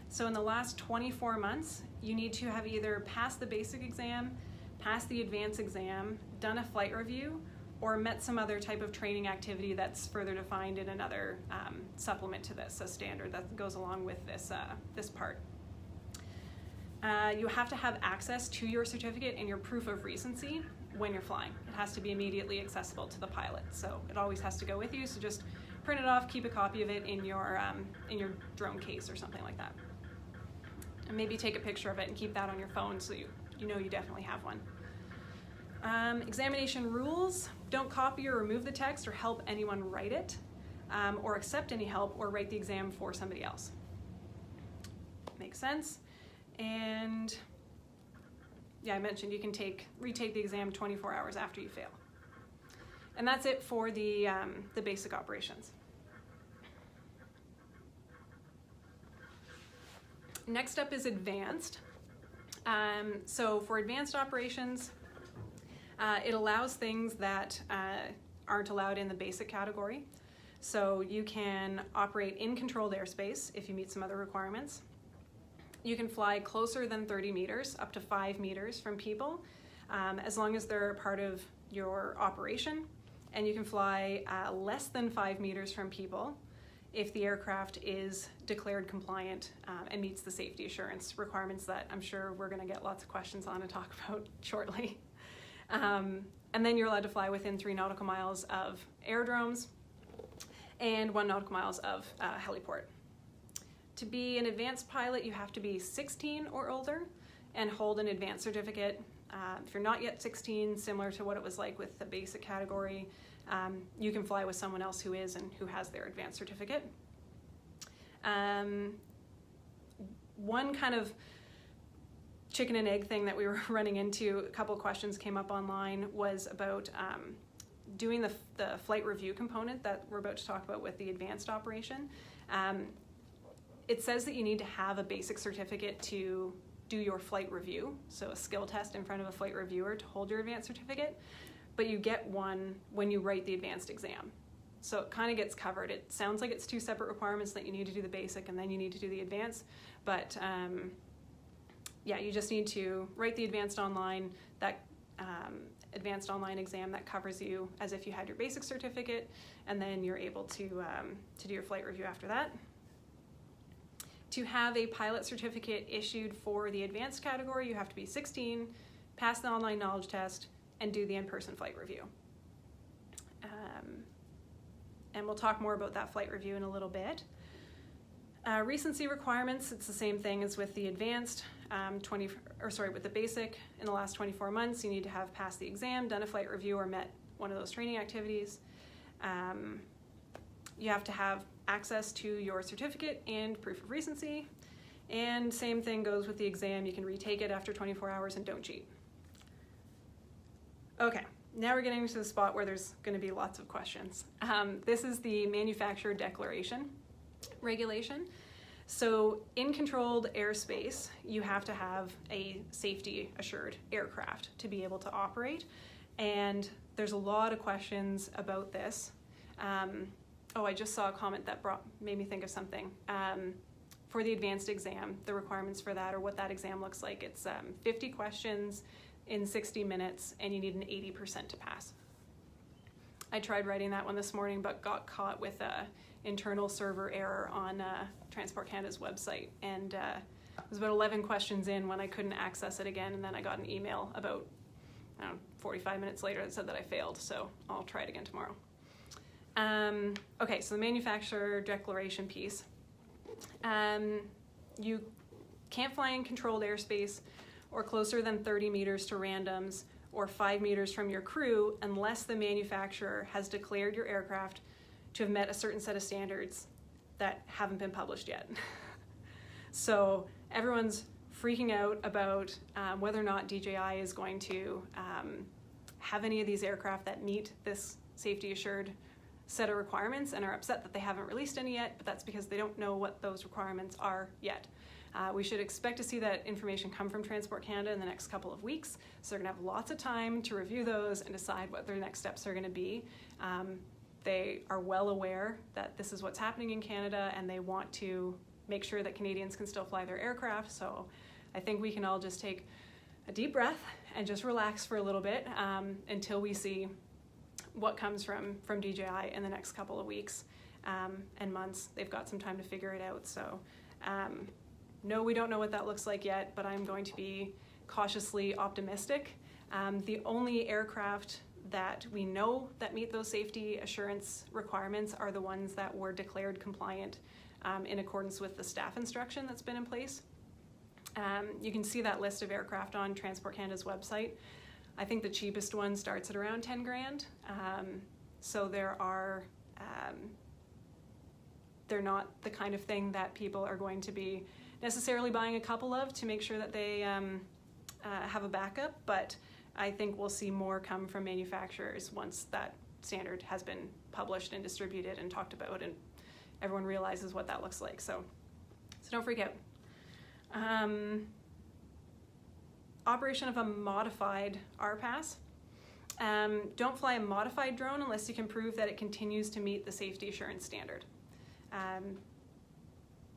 So in the last 24 months, you need to have either passed the basic exam, passed the advanced exam, done a flight review, or met some other type of training activity that's further defined in another supplement to this, a standard that goes along with this, this part. You have to have access to your certificate and your proof of recency when you're flying. It has to be immediately accessible to the pilot, so it always has to go with you. So just print it off, keep a copy of it in your drone case or something like that. And maybe take a picture of it and keep that on your phone so you know you definitely have one. Examination rules: don't copy or remove the text or help anyone write it, or accept any help or write the exam for somebody else. Makes sense. And yeah, I mentioned you can retake the exam 24 hours after you fail. And that's it for the basic operations. Next up is advanced. So for advanced operations, it allows things that aren't allowed in the basic category. So you can operate in controlled airspace if you meet some other requirements. You can fly closer than 30 meters, up to 5 meters from people, as long as they're part of your operation. And you can fly less than 5 meters from people if the aircraft is declared compliant and meets the safety assurance requirements that I'm sure we're going to get lots of questions on and talk about shortly. And then you're allowed to fly within 3 nautical miles of aerodromes and 1 nautical miles of heliport. To be an advanced pilot, you have to be 16 or older and hold an advanced certificate. If you're not yet 16, similar to what it was like with the basic category, you can fly with someone else who is and who has their advanced certificate. One kind of chicken and egg thing that we were running into, a couple of questions came up online, was about doing the flight review component that we're about to talk about with the advanced operation. It says that you need to have a basic certificate to do your flight review, so a skill test in front of a flight reviewer to hold your advanced certificate, but you get one when you write the advanced exam. So it kind of gets covered. It sounds like it's 2 separate requirements, that you need to do the basic and then you need to do the advanced, but yeah, you just need to write the advanced online, that advanced online exam that covers you as if you had your basic certificate, and then you're able to do your flight review after that. To have a pilot certificate issued for the advanced category, you have to be 16, pass the online knowledge test, and do the in-person flight review. And we'll talk more about that flight review in a little bit. Recency requirements, it's the same thing as with the advanced, with the basic. In the last 24 months, you need to have passed the exam, done a flight review, or met one of those training activities. You have to have access to your certificate and proof of recency. And same thing goes with the exam. You can retake it after 24 hours and don't cheat. Okay, now we're getting to the spot where there's going to be lots of questions. This is the manufacturer declaration regulation. So in controlled airspace, you have to have a safety assured aircraft to be able to operate. And there's a lot of questions about this. Oh, I just saw a comment that made me think of something. For the advanced exam, the requirements for that, or what that exam looks like, it's 50 questions in 60 minutes, and you need an 80% to pass. I tried writing that one this morning, but got caught with an internal server error on Transport Canada's website, and it was about 11 questions in when I couldn't access it again, and then I got an email about 45 minutes later that said that I failed, so I'll try it again tomorrow. Okay, so the manufacturer declaration piece. You can't fly in controlled airspace or closer than 30 meters to randoms or 5 meters from your crew unless the manufacturer has declared your aircraft to have met a certain set of standards that haven't been published yet. So everyone's freaking out about whether or not DJI is going to have any of these aircraft that meet this safety assured set of requirements, and are upset that they haven't released any yet, but that's because they don't know what those requirements are yet. We should expect to see that information come from Transport Canada in the next couple of weeks, so they're going to have lots of time to review those and decide what their next steps are going to be. They are well aware that this is what's happening in Canada, and they want to make sure that Canadians can still fly their aircraft, so I think we can all just take a deep breath and just relax for a little bit until we see what comes from DJI in the next couple of weeks and months. They've got some time to figure it out. So no, we don't know what that looks like yet, but I'm going to be cautiously optimistic. The only aircraft that we know that meet those safety assurance requirements are the ones that were declared compliant in accordance with the staff instruction that's been in place. You can see that list of aircraft on Transport Canada's website. I think the cheapest one starts at around 10 grand. So there are, they're not the kind of thing that people are going to be necessarily buying a couple of to make sure that they have a backup, but I think we'll see more come from manufacturers once that standard has been published and distributed and talked about, and everyone realizes what that looks like. So don't freak out. Operation of a modified RPAS. Don't fly a modified drone unless you can prove that it continues to meet the safety assurance standard.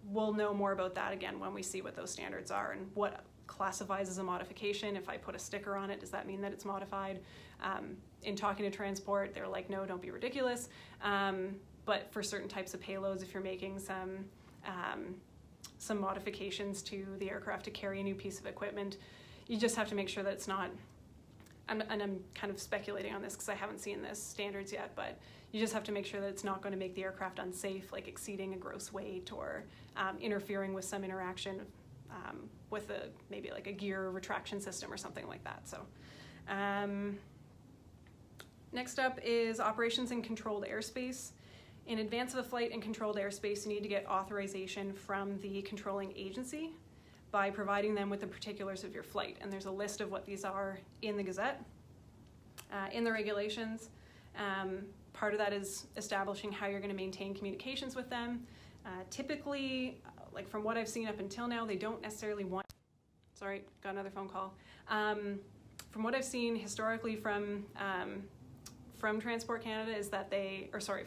We'll know more about that again when we see what those standards are and what classifies as a modification. If I put a sticker on it, does that mean that it's modified? In talking to Transport, they're like, no, don't be ridiculous. But for certain types of payloads, if you're making some modifications to the aircraft to carry a new piece of equipment, you just have to make sure that it's not, and I'm kind of speculating on this because I haven't seen this standards yet, but you just have to make sure that it's not going to make the aircraft unsafe, like exceeding a gross weight or interfering with some interaction with maybe like a gear retraction system or something like that. So next up is operations in controlled airspace. In advance of a flight in controlled airspace, you need to get authorization from the controlling agency by providing them with the particulars of your flight. And there's a list of what these are in the Gazette, in the regulations. Part of that is establishing how you're going to maintain communications with them. Typically, like from what I've seen up until now, they don't necessarily want, sorry, got another phone call. From what I've seen historically from Transport Canada is that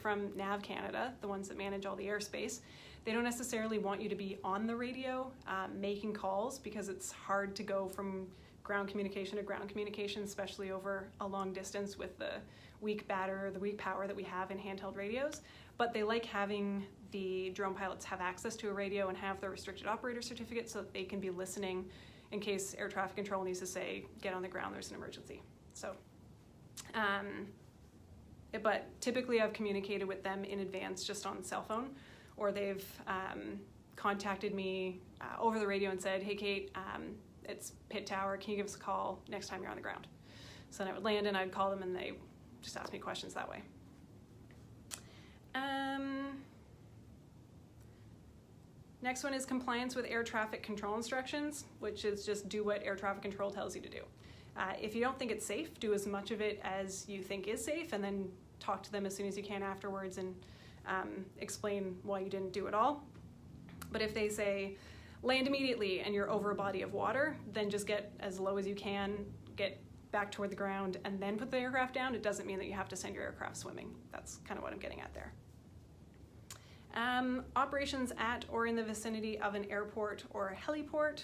from Nav Canada, the ones that manage all the airspace, they don't necessarily want you to be on the radio making calls, because it's hard to go from ground communication to ground communication, especially over a long distance with the weak power that we have in handheld radios. But they like having the drone pilots have access to a radio and have their restricted operator certificate so that they can be listening in case air traffic control needs to say, get on the ground, there's an emergency. So, but typically I've communicated with them in advance just on cell phone, or they've contacted me over the radio and said, hey Kate, it's Pit Tower, can you give us a call next time you're on the ground? So then I would land and I'd call them and they just ask me questions that way. Next one is compliance with air traffic control instructions, which is just do what air traffic control tells you to do. If you don't think it's safe, do as much of it as you think is safe, and then talk to them as soon as you can afterwards and explain why you didn't do it all. But if they say land immediately and you're over a body of water, then just get as low as you can, get back toward the ground, and then put the aircraft down. It doesn't mean that you have to send your aircraft swimming. That's kind of what I'm getting at there. Operations at or in the vicinity of an airport or a heliport,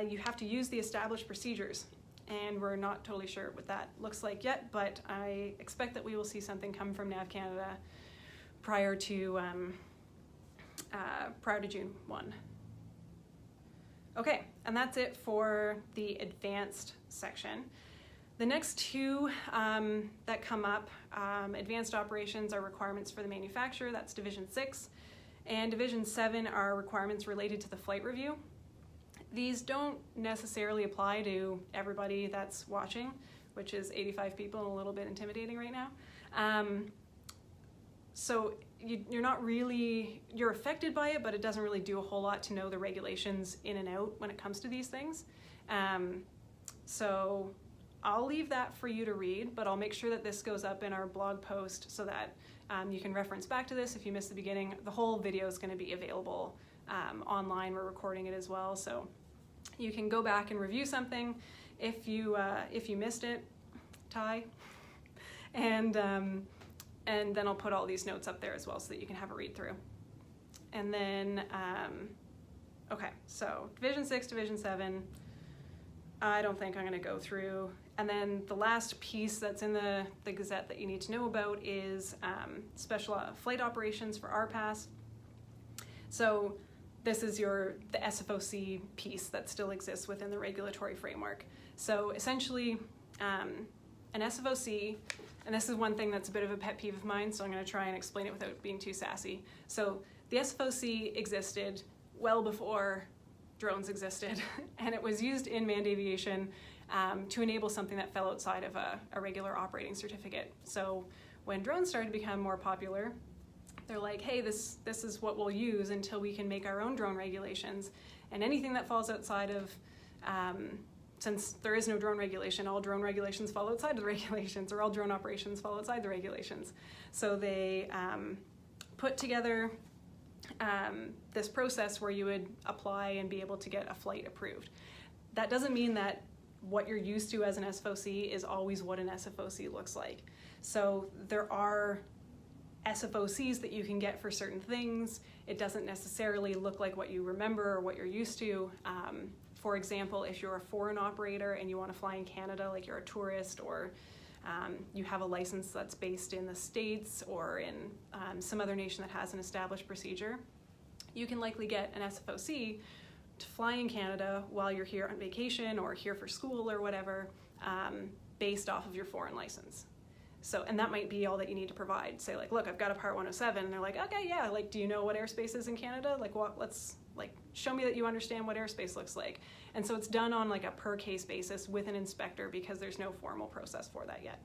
you have to use the established procedures, and we're not totally sure what that looks like yet, but I expect that we will see something come from Nav Canada prior to June 1. Okay, and that's it for the advanced section. The next two that come up, advanced operations, are requirements for the manufacturer, that's Division 6, and Division 7 are requirements related to the flight review. These don't necessarily apply to everybody that's watching. which is 85 people and a little bit intimidating right now. So you're not really, you're affected by it, but it doesn't really do a whole lot to know the regulations in and out when it comes to these things. So I'll leave that for you to read, but I'll make sure that this goes up in our blog post so that you can reference back to this if you missed the beginning. The whole video is going to be available online. We're recording it as well, so you can go back and review something if you missed it, Ty, and then I'll put all these notes up there as well so that you can have a read through. And then, okay, so Division 6, Division 7, I don't think I'm going to go through. And then the last piece that's in the Gazette that you need to know about is special flight operations for RPAS. So this is the SFOC piece that still exists within the regulatory framework. So essentially, an SFOC, and this is one thing that's a bit of a pet peeve of mine, so I'm going to try and explain it without being too sassy. So the SFOC existed well before drones existed, and it was used in manned aviation to enable something that fell outside of a regular operating certificate. So when drones started to become more popular, they're like, hey, this is what we'll use until we can make our own drone regulations, and anything that falls outside of since there is no drone regulation, all drone regulations fall outside of the regulations, or all drone operations fall outside the regulations. So they put together this process where you would apply and be able to get a flight approved. That doesn't mean that what you're used to as an SFOC is always what an SFOC looks like. So there are SFOCs that you can get for certain things. It doesn't necessarily look like what you remember or what you're used to. For example, if you're a foreign operator and you want to fly in Canada, like you're a tourist, or you have a license that's based in the States or in some other nation that has an established procedure, you can likely get an SFOC to fly in Canada while you're here on vacation or here for school or whatever, based off of your foreign license. So, and that might be all that you need to provide. Say like, look, I've got a Part 107, and they're like, okay, yeah, like, do you know what airspace is in Canada? Like, show me that you understand what airspace looks like. And so it's done on like a per case basis with an inspector because there's no formal process for that yet.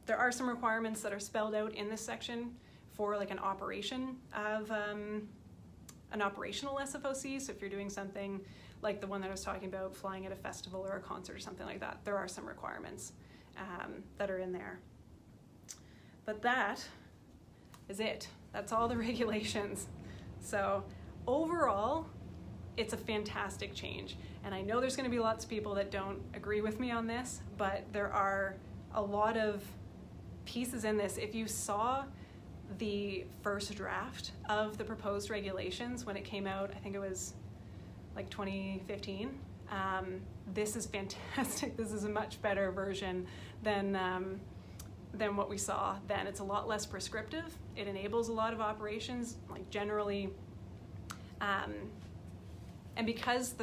There are some requirements that are spelled out in this section for like an operation of an operational SFOC. So if you're doing something like the one that I was talking about, flying at a festival or a concert or something like that, there are some requirements that are in there. But that is it. That's all the regulations. So overall, it's a fantastic change. And I know there's going to be lots of people that don't agree with me on this, but there are a lot of pieces in this. If you saw the first draft of the proposed regulations when it came out, I think it was like 2015, this is fantastic. This is a much better version than what we saw then. It's a lot less prescriptive. It enables a lot of operations, like generally, and because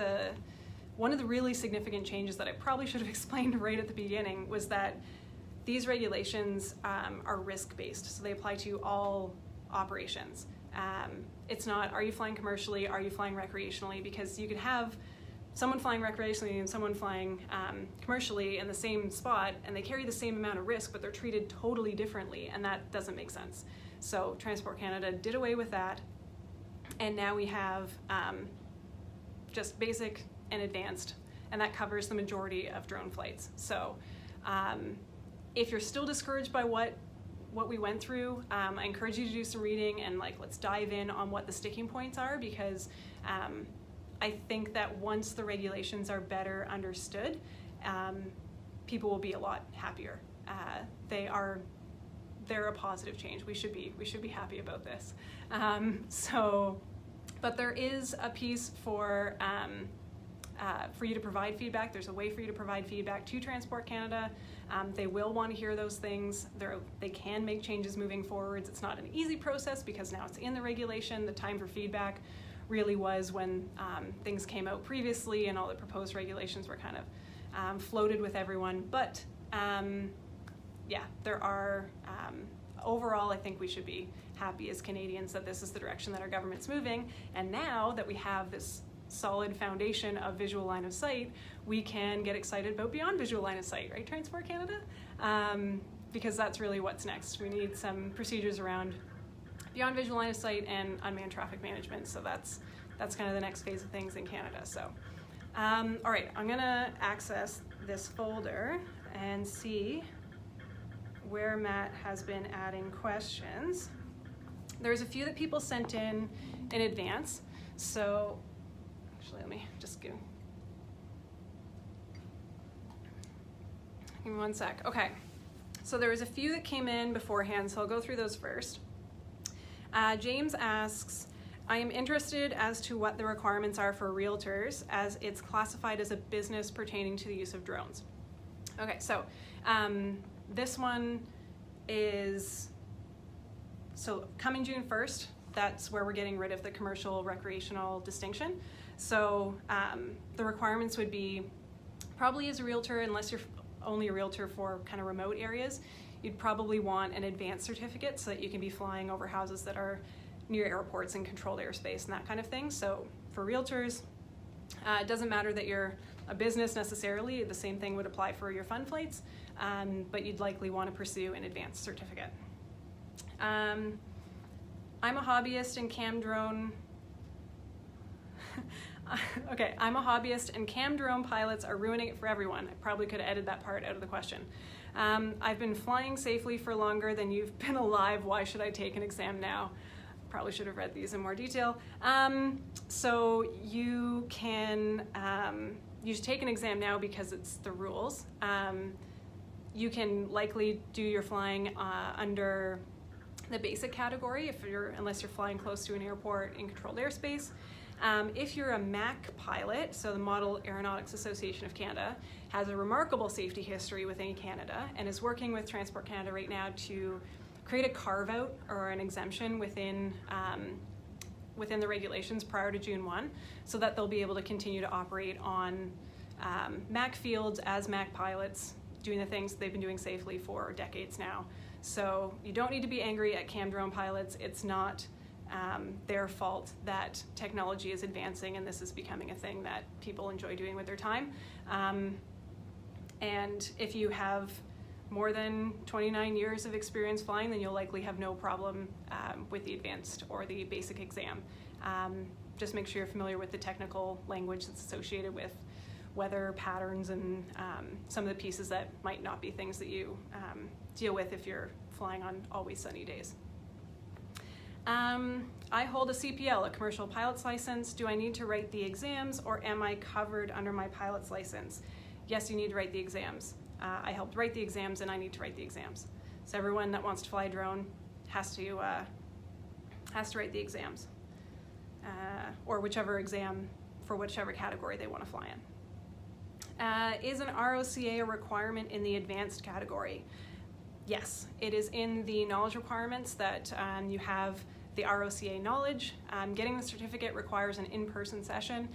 one of the really significant changes that I probably should have explained right at the beginning was that these regulations are risk-based, so they apply to all operations. It's not, are you flying commercially, are you flying recreationally, because you could have someone flying recreationally and someone flying commercially in the same spot, and they carry the same amount of risk, but they're treated totally differently, and that doesn't make sense. So Transport Canada did away with that, and now we have just basic and advanced, and that covers the majority of drone flights. So if you're still discouraged by what we went through, I encourage you to do some reading and let's dive in on what the sticking points are, because I think that once the regulations are better understood, people will be a lot happier. They're a positive change. We should be happy about this. But there is a piece for you to provide feedback. There's a way for you to provide feedback to Transport Canada. They will want to hear those things. They can make changes moving forwards. It's not an easy process because now it's in the regulation. The time for feedback really was when things came out previously and all the proposed regulations were kind of floated with everyone. But yeah, there are, overall, I think we should be happy as Canadians that this is the direction that our government's moving. And now that we have this solid foundation of visual line of sight, we can get excited about beyond visual line of sight, right, Transport Canada? Because that's really what's next. We need some procedures around beyond visual line of sight and unmanned traffic management. So that's kind of the next phase of things in Canada. So, all right, I'm gonna access this folder and see where Matt has been adding questions. There's a few that people sent in advance. So, actually, let me just give me one sec. Okay, so there was a few that came in beforehand, so I'll go through those first. James asks, I am interested as to what the requirements are for realtors, as it's classified as a business pertaining to the use of drones. Okay, so this one is, so coming June 1st, that's where we're getting rid of the commercial recreational distinction. So the requirements would be, probably as a realtor, unless you're only a realtor for kind of remote areas, you'd probably want an advanced certificate so that you can be flying over houses that are near airports and controlled airspace and that kind of thing. So for realtors, it doesn't matter that you're a business necessarily, the same thing would apply for your fun flights, but you'd likely want to pursue an advanced certificate. I'm a hobbyist and cam drone. Okay, I'm a hobbyist and cam drone pilots are ruining it for everyone. I probably could have edited that part out of the question. I've been flying safely for longer than you've been alive. Why should I take an exam now? Probably should have read these in more detail. So you can, you should take an exam now because it's the rules. You can likely do your flying under the basic category unless you're flying close to an airport in controlled airspace. If you're a MAC pilot, so the Model Aeronautics Association of Canada has a remarkable safety history within Canada and is working with Transport Canada right now to create a carve-out or an exemption within the regulations prior to June 1, so that they'll be able to continue to operate on MAC fields as MAC pilots, doing the things they've been doing safely for decades now. So you don't need to be angry at cam drone pilots. It's not their fault that technology is advancing and this is becoming a thing that people enjoy doing with their time. And if you have more than 29 years of experience flying, then you'll likely have no problem with the advanced or the basic exam. Just make sure you're familiar with the technical language that's associated with weather patterns and some of the pieces that might not be things that you deal with if you're flying on always sunny days. I hold a CPL, a commercial pilot's license. Do I need to write the exams or am I covered under my pilot's license? Yes, you need to write the exams. I helped write the exams and I need to write the exams. So everyone that wants to fly a drone has to write the exams or whichever exam for whichever category they want to fly in. Is an ROCA a requirement in the advanced category? Yes, it is in the knowledge requirements that you have the ROCA knowledge. Getting the certificate requires an in-person session.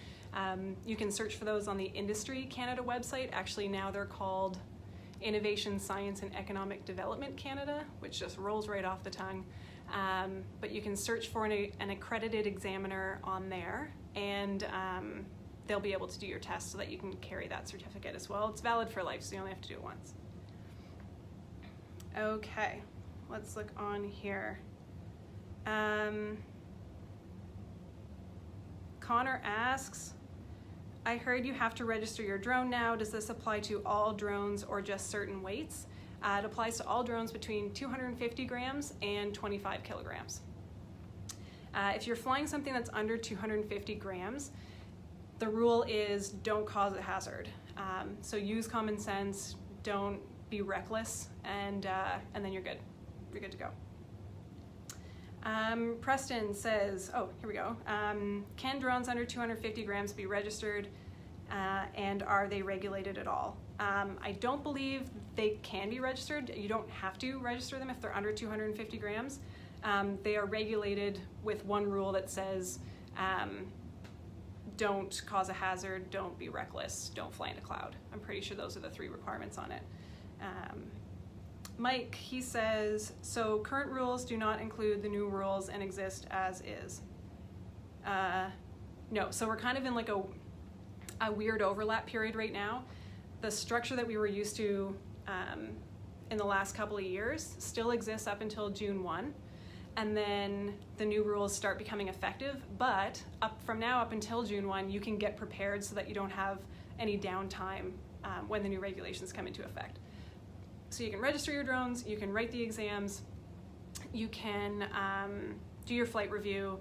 You can search for those on the Industry Canada website. Actually, now they're called Innovation, Science and Economic Development Canada, which just rolls right off the tongue. But you can search for an accredited examiner on there, and they'll be able to do your test so that you can carry that certificate as well. It's valid for life, so you only have to do it once. Okay, let's look on here. Connor asks, I heard you have to register your drone now. Does this apply to all drones or just certain weights? It applies to all drones between 250 grams and 25 kilograms. If you're flying something that's under 250 grams, the rule is don't cause a hazard. So use common sense, don't be reckless, and then you're good. You're good to go. Preston says, oh, here we go. Can drones under 250 grams be registered, and are they regulated at all? I don't believe they can be registered. You don't have to register them if they're under 250 grams. They are regulated with one rule that says don't cause a hazard, don't be reckless, don't fly in a cloud. I'm pretty sure those are the 3 requirements on it. Mike, he says, so current rules do not include the new rules and exist as is. No, so we're kind of in like a weird overlap period right now. The structure that we were used to in the last couple of years still exists up until June 1, and then the new rules start becoming effective, but from now up until June 1, you can get prepared so that you don't have any downtime when the new regulations come into effect. So you can register your drones, you can write the exams, you can do your flight review,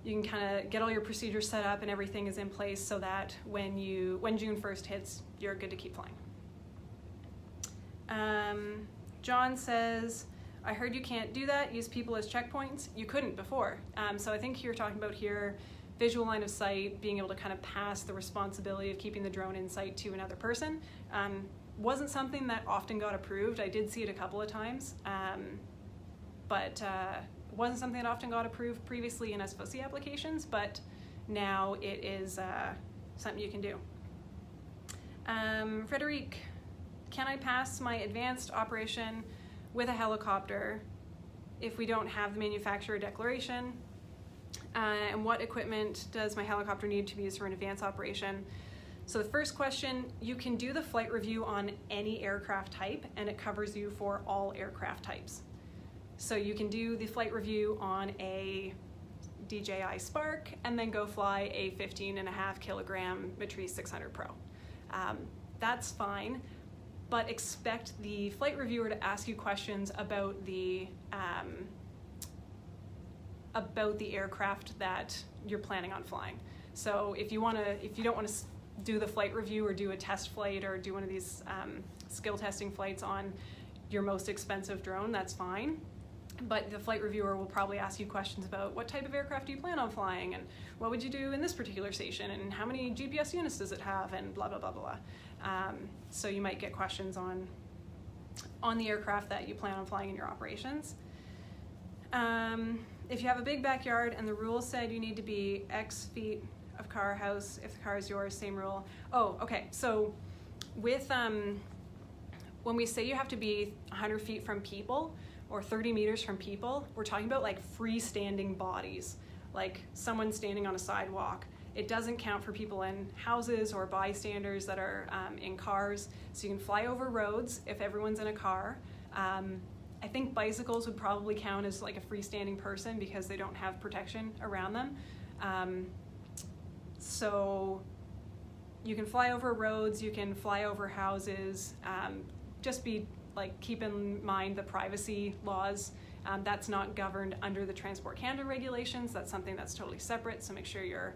you can kind of get all your procedures set up and everything is in place so that when June 1st hits, you're good to keep flying. John says, I heard you can't do that, use people as checkpoints. You couldn't before. So I think you're talking about here visual line of sight, being able to kind of pass the responsibility of keeping the drone in sight to another person. Wasn't something that often got approved. I did see it a couple of times, but wasn't something that often got approved previously in SFOC applications, but now it is something you can do. Frederic, can I pass my advanced operation with a helicopter if we don't have the manufacturer declaration? And what equipment does my helicopter need to be used for an advanced operation? So the first question, you can do the flight review on any aircraft type, and it covers you for all aircraft types. So you can do the flight review on a DJI Spark and then go fly a 15.5 kilogram Matrice 600 Pro. That's fine, but expect the flight reviewer to ask you questions about the aircraft that you're planning on flying. So if you don't want to do the flight review or do a test flight or do one of these skill testing flights on your most expensive drone, that's fine. But the flight reviewer will probably ask you questions about what type of aircraft do you plan on flying, and what would you do in this particular station, and how many GPS units does it have, and blah, blah, blah, blah, blah. So you might get questions on the aircraft that you plan on flying in your operations. If you have a big backyard and the rule said you need to be X feet of car house, if the car is yours, same rule. Oh, okay, so with, when we say you have to be 100 feet from people, or 30 meters from people, we're talking about like freestanding bodies, like someone standing on a sidewalk. It doesn't count for people in houses or bystanders that are in cars. So you can fly over roads if everyone's in a car. I think bicycles would probably count as like a freestanding person because they don't have protection around them. So you can fly over roads, you can fly over houses, just be like, keep in mind the privacy laws. That's not governed under the Transport Canada regulations. That's something that's totally separate, so make sure you're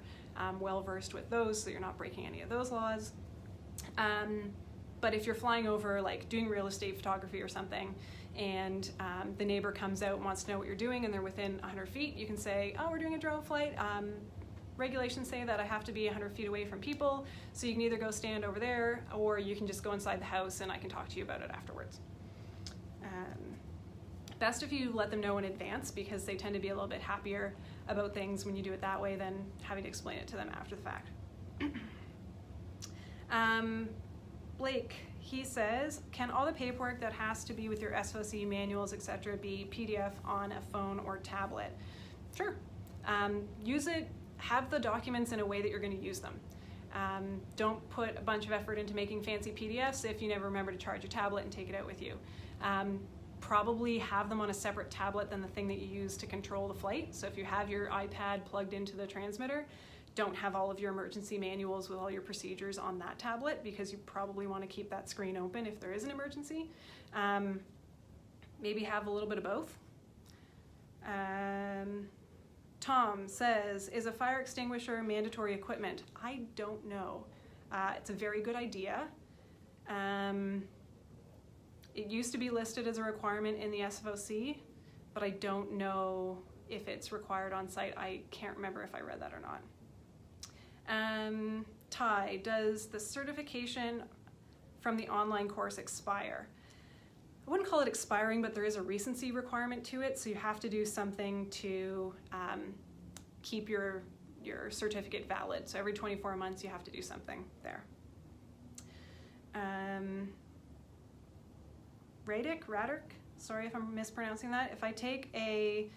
well versed with those so you're not breaking any of those laws. But if you're flying over, like doing real estate photography or something, and the neighbor comes out and wants to know what you're doing and they're within 100 feet, you can say, oh, we're doing a drone flight. Regulations say that I have to be 100 feet away from people, so you can either go stand over there or you can just go inside the house and I can talk to you about it afterwards. Best if you let them know in advance because they tend to be a little bit happier about things when you do it that way than having to explain it to them after the fact. Blake, he says, can all the paperwork that has to be with your SFOC manuals, etc., be PDF on a phone or tablet? Sure. Use it, have the documents in a way that you're going to use them. Don't put a bunch of effort into making fancy PDFs if you never remember to charge your tablet and take it out with you. Probably have them on a separate tablet than the thing that you use to control the flight. So if you have your iPad plugged into the transmitter, don't have all of your emergency manuals with all your procedures on that tablet because you probably want to keep that screen open if there is an emergency. Maybe have a little bit of both. Tom says, is a fire extinguisher mandatory equipment? I don't know. It's a very good idea. It used to be listed as a requirement in the SFOC, but I don't know if it's required on site. I can't remember if I read that or not. Ty, does the certification from the online course expire? I wouldn't call it expiring, but there is a recency requirement to it, so you have to do something to keep your certificate valid. So every 24 months you have to do something there. Radek, sorry if I'm mispronouncing that. If I take a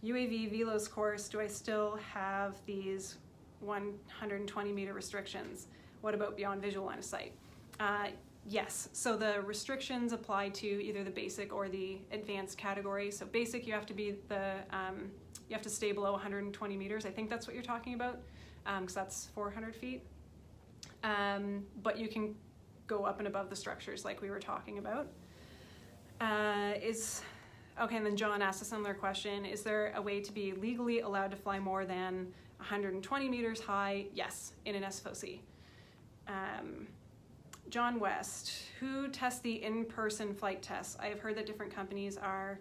UAV Velos course, do I still have these 120 meter restrictions. What about beyond visual line of sight? Yes, so the restrictions apply to either the basic or the advanced category. So basic, you have to be you have to stay below 120 meters. I think that's what you're talking about, because that's 400 feet. But you can go up and above the structures like we were talking about. Okay, and then John asked a similar question. Is there a way to be legally allowed to fly more than 120 meters high? Yes, in an SFOC. John West, who tests the in-person flight tests? I have heard that different companies are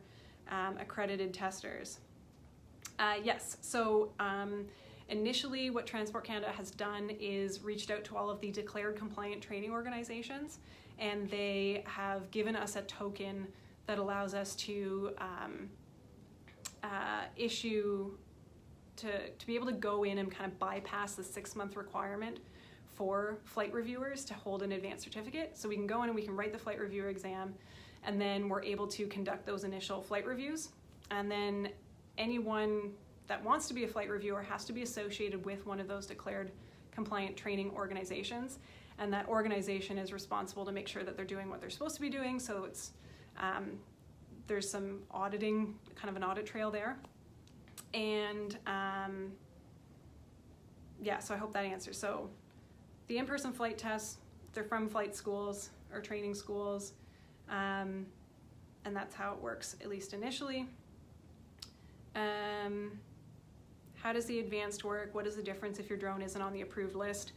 accredited testers. Yes, so initially what Transport Canada has done is reached out to all of the declared compliant training organizations, and they have given us a token that allows us to to be able to go in and kind of bypass the 6-month requirement for flight reviewers to hold an advanced certificate. So we can go in and we can write the flight reviewer exam, and then we're able to conduct those initial flight reviews. And then anyone that wants to be a flight reviewer has to be associated with one of those declared compliant training organizations. And that organization is responsible to make sure that they're doing what they're supposed to be doing. So it's there's some auditing, kind of an audit trail there. And yeah, so I hope that answers. So the in-person flight tests, they're from flight schools or training schools, and that's how it works, at least initially. How does the advanced work? What is the difference if your drone isn't on the approved list?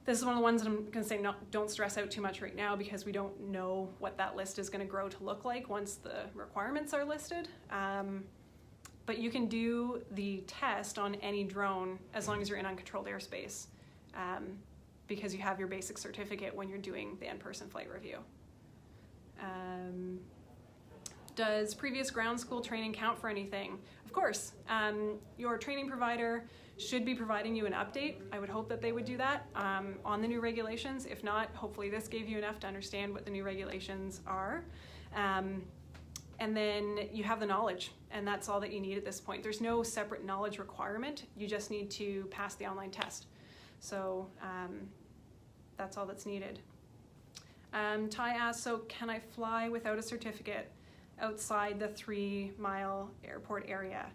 This is one of the ones that I'm going to say don't stress out too much right now, because we don't know what that list is going to grow to look like once the requirements are listed. But you can do the test on any drone as long as you're in uncontrolled airspace, because you have your basic certificate when you're doing the in-person flight review. Does previous ground school training count for anything? Of course. Your training provider should be providing you an update. I would hope that they would do that on the new regulations. If not, hopefully this gave you enough to understand what the new regulations are. And then you have the knowledge, and that's all that you need at this point. There's no separate knowledge requirement. You just need to pass the online test. So that's all that's needed. Ty asks, so can I fly without a certificate outside the 3-mile airport area?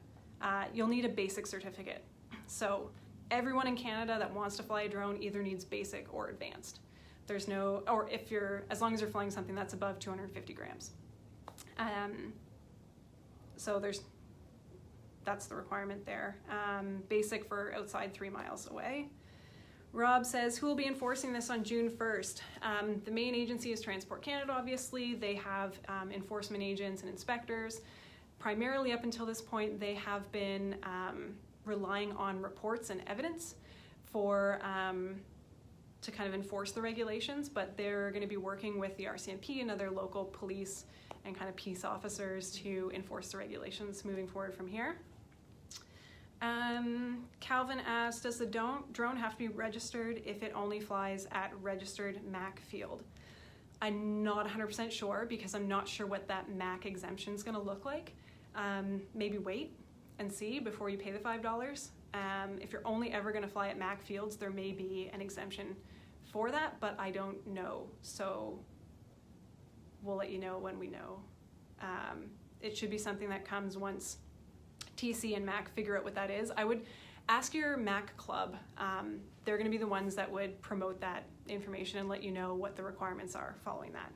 You'll need a basic certificate. So everyone in Canada that wants to fly a drone either needs basic or advanced. There's no, or if you're, as long as you're flying something that's above 250 grams. So that's the requirement there. Basic for outside 3 miles away. Rob says, who will be enforcing this on June 1st? The main agency is Transport Canada, obviously. They have enforcement agents and inspectors. Primarily up until this point, they have been relying on reports and evidence for to kind of enforce the regulations, but they're going to be working with the RCMP and other local police and kind of peace officers to enforce the regulations moving forward from here. Calvin asked, does the drone have to be registered if it only flies at registered MAC field? I'm not 100% sure, because I'm not sure what that MAC exemption is going to look like. Maybe wait and see before you pay the $5. If you're only ever going to fly at MAC fields, there may be an exemption for that, but I don't know. So we'll let you know when we know. It should be something that comes once TC and MAC figure out what that is. I would ask your MAC club. They're going to be the ones that would promote that information and let you know what the requirements are following that.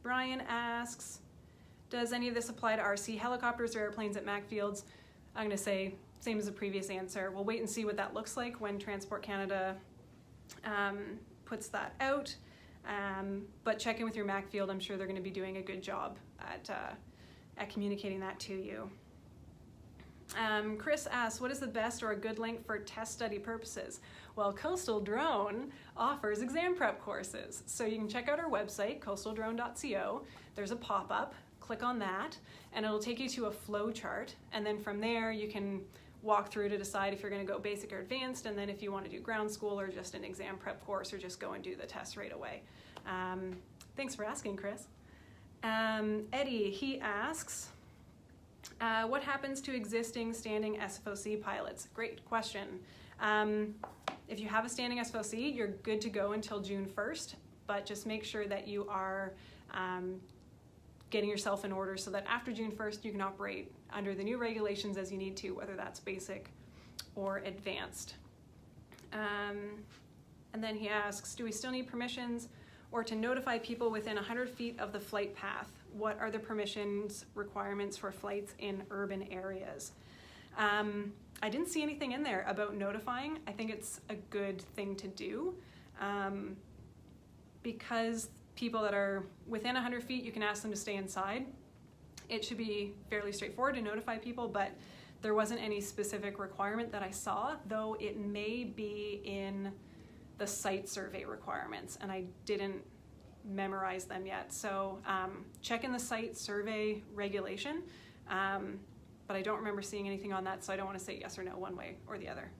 Brian asks, does any of this apply to RC helicopters or airplanes at MAC fields? I'm going to say same as the previous answer. We'll wait and see what that looks like when Transport Canada puts that out. But check in with your MAC field. I'm sure they're going to be doing a good job at communicating that to you. Chris asks, what is the best or a good link for test study purposes? Well, Coastal Drone offers exam prep courses. So you can check out our website, coastaldrone.co. There's a pop-up. Click on that, and it'll take you to a flow chart. And then from there, you can walk through to decide if you're going to go basic or advanced, and then if you want to do ground school or just an exam prep course, or just go and do the test right away. Thanks for asking, Chris. Eddie, he asks, What happens to existing standing SFOC pilots? Great question. If you have a standing SFOC, you're good to go until June 1st, but just make sure that you are getting yourself in order so that after June 1st you can operate under the new regulations as you need to, whether that's basic or advanced. And then he asks, do we still need permissions or to notify people within 100 feet of the flight path? What are the permissions requirements for flights in urban areas? I didn't see anything in there about notifying. I think it's a good thing to do because people that are within 100 feet, you can ask them to stay inside. It should be fairly straightforward to notify people, but there wasn't any specific requirement that I saw, though it may be in the site survey requirements, and I didn't memorize them yet. So check in the site survey regulation, but I don't remember seeing anything on that, so I don't want to say yes or no one way or the other.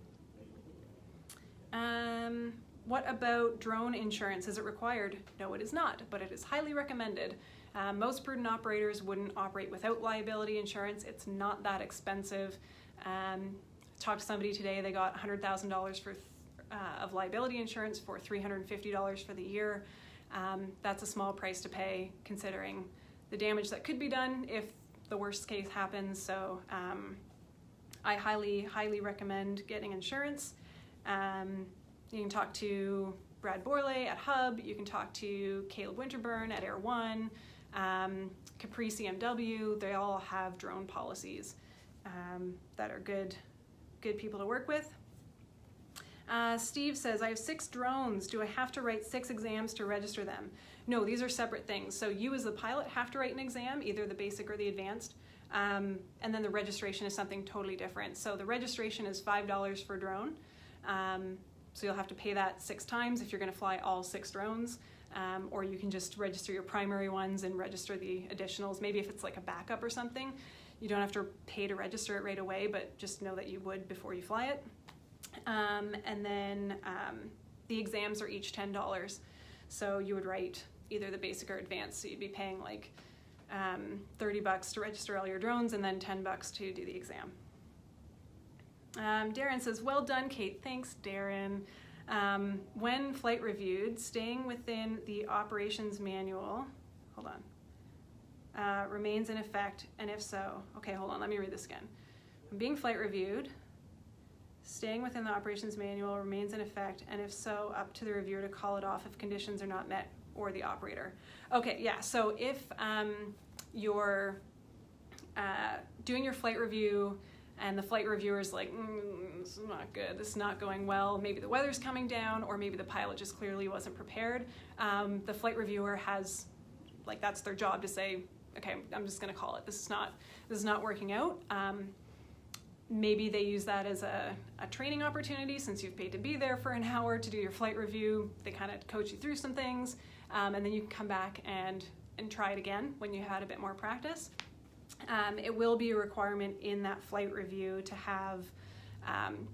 What about drone insurance? Is it required? No, it is not, but it is highly recommended. Most prudent operators wouldn't operate without liability insurance. It's not that expensive. Talked to somebody today, they got $100,000 of liability insurance for $350 for the year. That's a small price to pay considering the damage that could be done if the worst case happens. So I highly recommend getting insurance. You can talk to Brad Borley at Hub. You can talk to Caleb Winterburn at Air One, Capri CMW. They all have drone policies that are good people to work with. Steve says, I have 6 drones. Do I have to write 6 exams to register them? No, these are separate things. So you as the pilot have to write an exam, either the basic or the advanced, and then the registration is something totally different. So the registration is $5 for drone. So you'll have to pay that 6 times if you're going to fly all 6 drones, or you can just register your primary ones and register the additionals. Maybe if it's like a backup or something, you don't have to pay to register it right away, but just know that you would before you fly it. And then the exams are each $10. So you would write either the basic or advanced. So you'd be paying like $30 to register all your drones and then $10 to do the exam. Darren says, well done, Kate. Thanks, Darren. When flight reviewed, staying within the operations manual, hold on, remains in effect, and if so, okay, hold on, let me read this again. When being flight reviewed, staying within the operations manual remains in effect, and if so, up to the reviewer to call it off if conditions are not met or the operator. Okay, yeah, so if you're doing your flight review and the flight reviewer is like, this is not good, this is not going well, maybe the weather's coming down, or maybe the pilot just clearly wasn't prepared, the flight reviewer has, like, that's their job to say, okay, I'm just gonna call it, this is not working out. Maybe they use that as a training opportunity since you've paid to be there for an hour to do your flight review. They kind of coach you through some things, and then you can come back and try it again when you had a bit more practice. It will be a requirement in that flight review to have,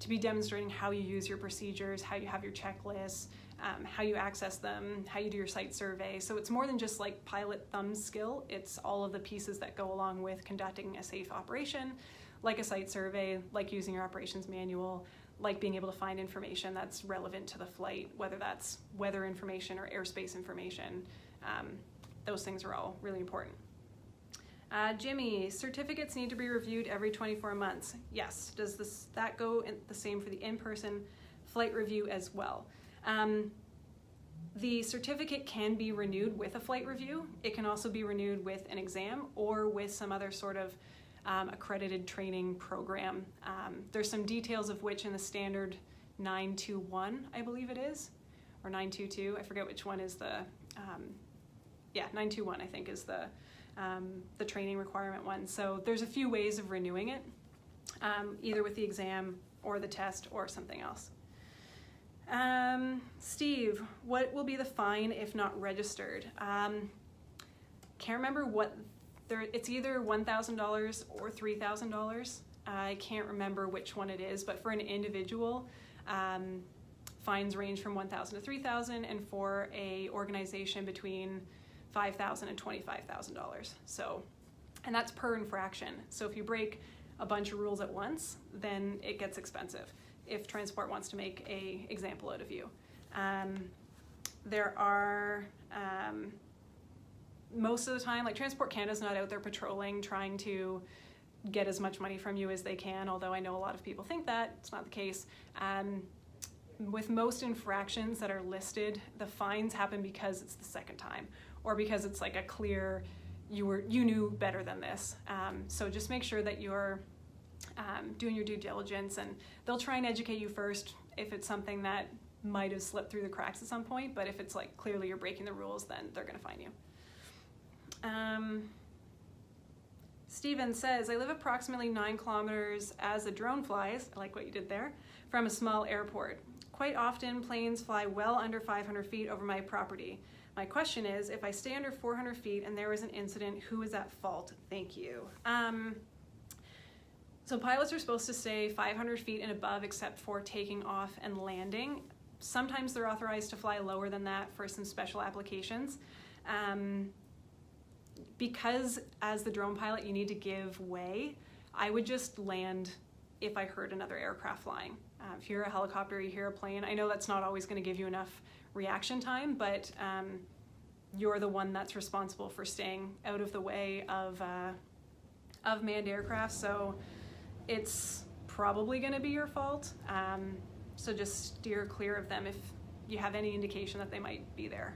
to be demonstrating how you use your procedures, how you have your checklists, how you access them, how you do your site survey. So it's more than just like pilot thumb skill, it's all of the pieces that go along with conducting a safe operation, like a site survey, like using your operations manual, like being able to find information that's relevant to the flight, whether that's weather information or airspace information. Those things are all really important. Jimmy, certificates need to be reviewed every 24 months. Yes. Does that go the same for the in-person flight review as well? The certificate can be renewed with a flight review. It can also be renewed with an exam or with some other sort of accredited training program. There's some details of which in the standard 921, I believe it is, or 922. I forget which one is the, 921 I think is the training requirement one. So there's a few ways of renewing it, either with the exam or the test or something else. Steve, what will be the fine if not registered? Can't remember what. It's either $1,000 or $3,000. I can't remember which one it is, but for an individual, fines range from $1,000 to $3,000, and for a organization between $5,000 and $25,000. So and that's per infraction. So if you break a bunch of rules at once, then it gets expensive if transport wants to make an example out of you. There are, most of the time, like Transport Canada's not out there patrolling, trying to get as much money from you as they can, although I know a lot of people think that. It's not the case. With most infractions that are listed, the fines happen because it's the second time, or because it's like a clear, you knew better than this. So just make sure that you're doing your due diligence, and they'll try and educate you first if it's something that might have slipped through the cracks at some point, but if it's like clearly you're breaking the rules, then they're gonna fine you. Steven says, I live approximately 9 kilometers as the drone flies, I like what you did there, from a small airport. Quite often planes fly well under 500 feet over my property. My question is, if I stay under 400 feet and there is an incident, who is at fault? Thank you. So pilots are supposed to stay 500 feet and above except for taking off and landing. Sometimes they're authorized to fly lower than that for some special applications. Because as the drone pilot you need to give way, I would just land if I heard another aircraft flying. If you're a helicopter, you hear a plane, I know that's not always going to give you enough reaction time, but you're the one that's responsible for staying out of the way of manned aircraft, so it's probably going to be your fault. So just steer clear of them if you have any indication that they might be there.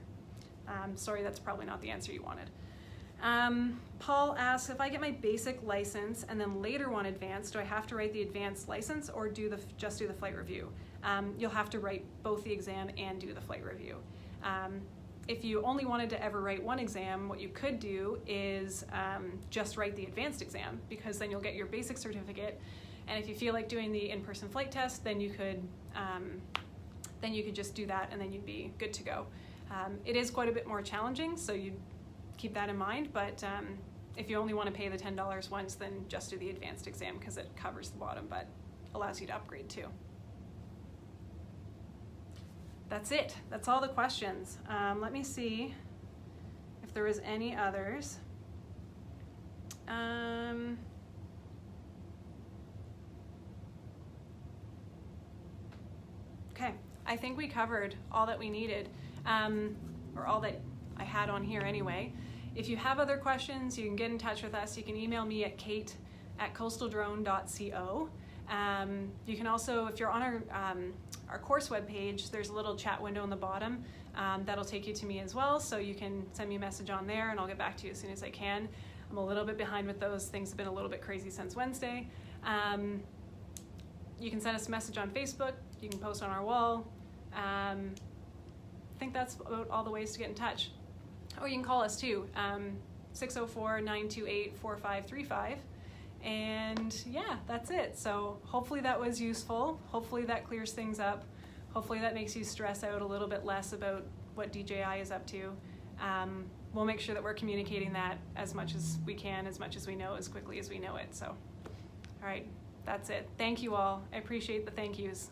Sorry, that's probably not the answer you wanted. Paul asks, if I get my basic license and then later want advanced, do I have to write the advanced license or just do the flight review? You'll have to write both the exam and do the flight review. If you only wanted to ever write one exam, what you could do is just write the advanced exam, because then you'll get your basic certificate, and if you feel like doing the in-person flight test, then you could just do that and then you'd be good to go. It is quite a bit more challenging, so you keep that in mind, but if you only want to pay the $10 once, then just do the advanced exam because it covers the bottom but allows you to upgrade too. That's it. That's all the questions. Let me see if there was any others. Okay, I think we covered all that we needed, or all that I had on here anyway. If you have other questions, you can get in touch with us. You can email me at kate@coastaldrone.co. You can also, if you're on our course webpage, there's a little chat window in the bottom that'll take you to me as well, so you can send me a message on there and I'll get back to you as soon as I can. I'm a little bit behind with those. Things have been a little bit crazy since Wednesday. You can send us a message on Facebook. You can post on our wall. I think that's about all the ways to get in touch. Oh, you can call us too, 604-928-4535. And yeah, that's it. So hopefully that was useful. Hopefully that clears things up. Hopefully that makes you stress out a little bit less about what DJI is up to. We'll make sure that we're communicating that as much as we can, as much as we know, as quickly as we know it. So, all right, that's it. Thank you all. I appreciate the thank yous.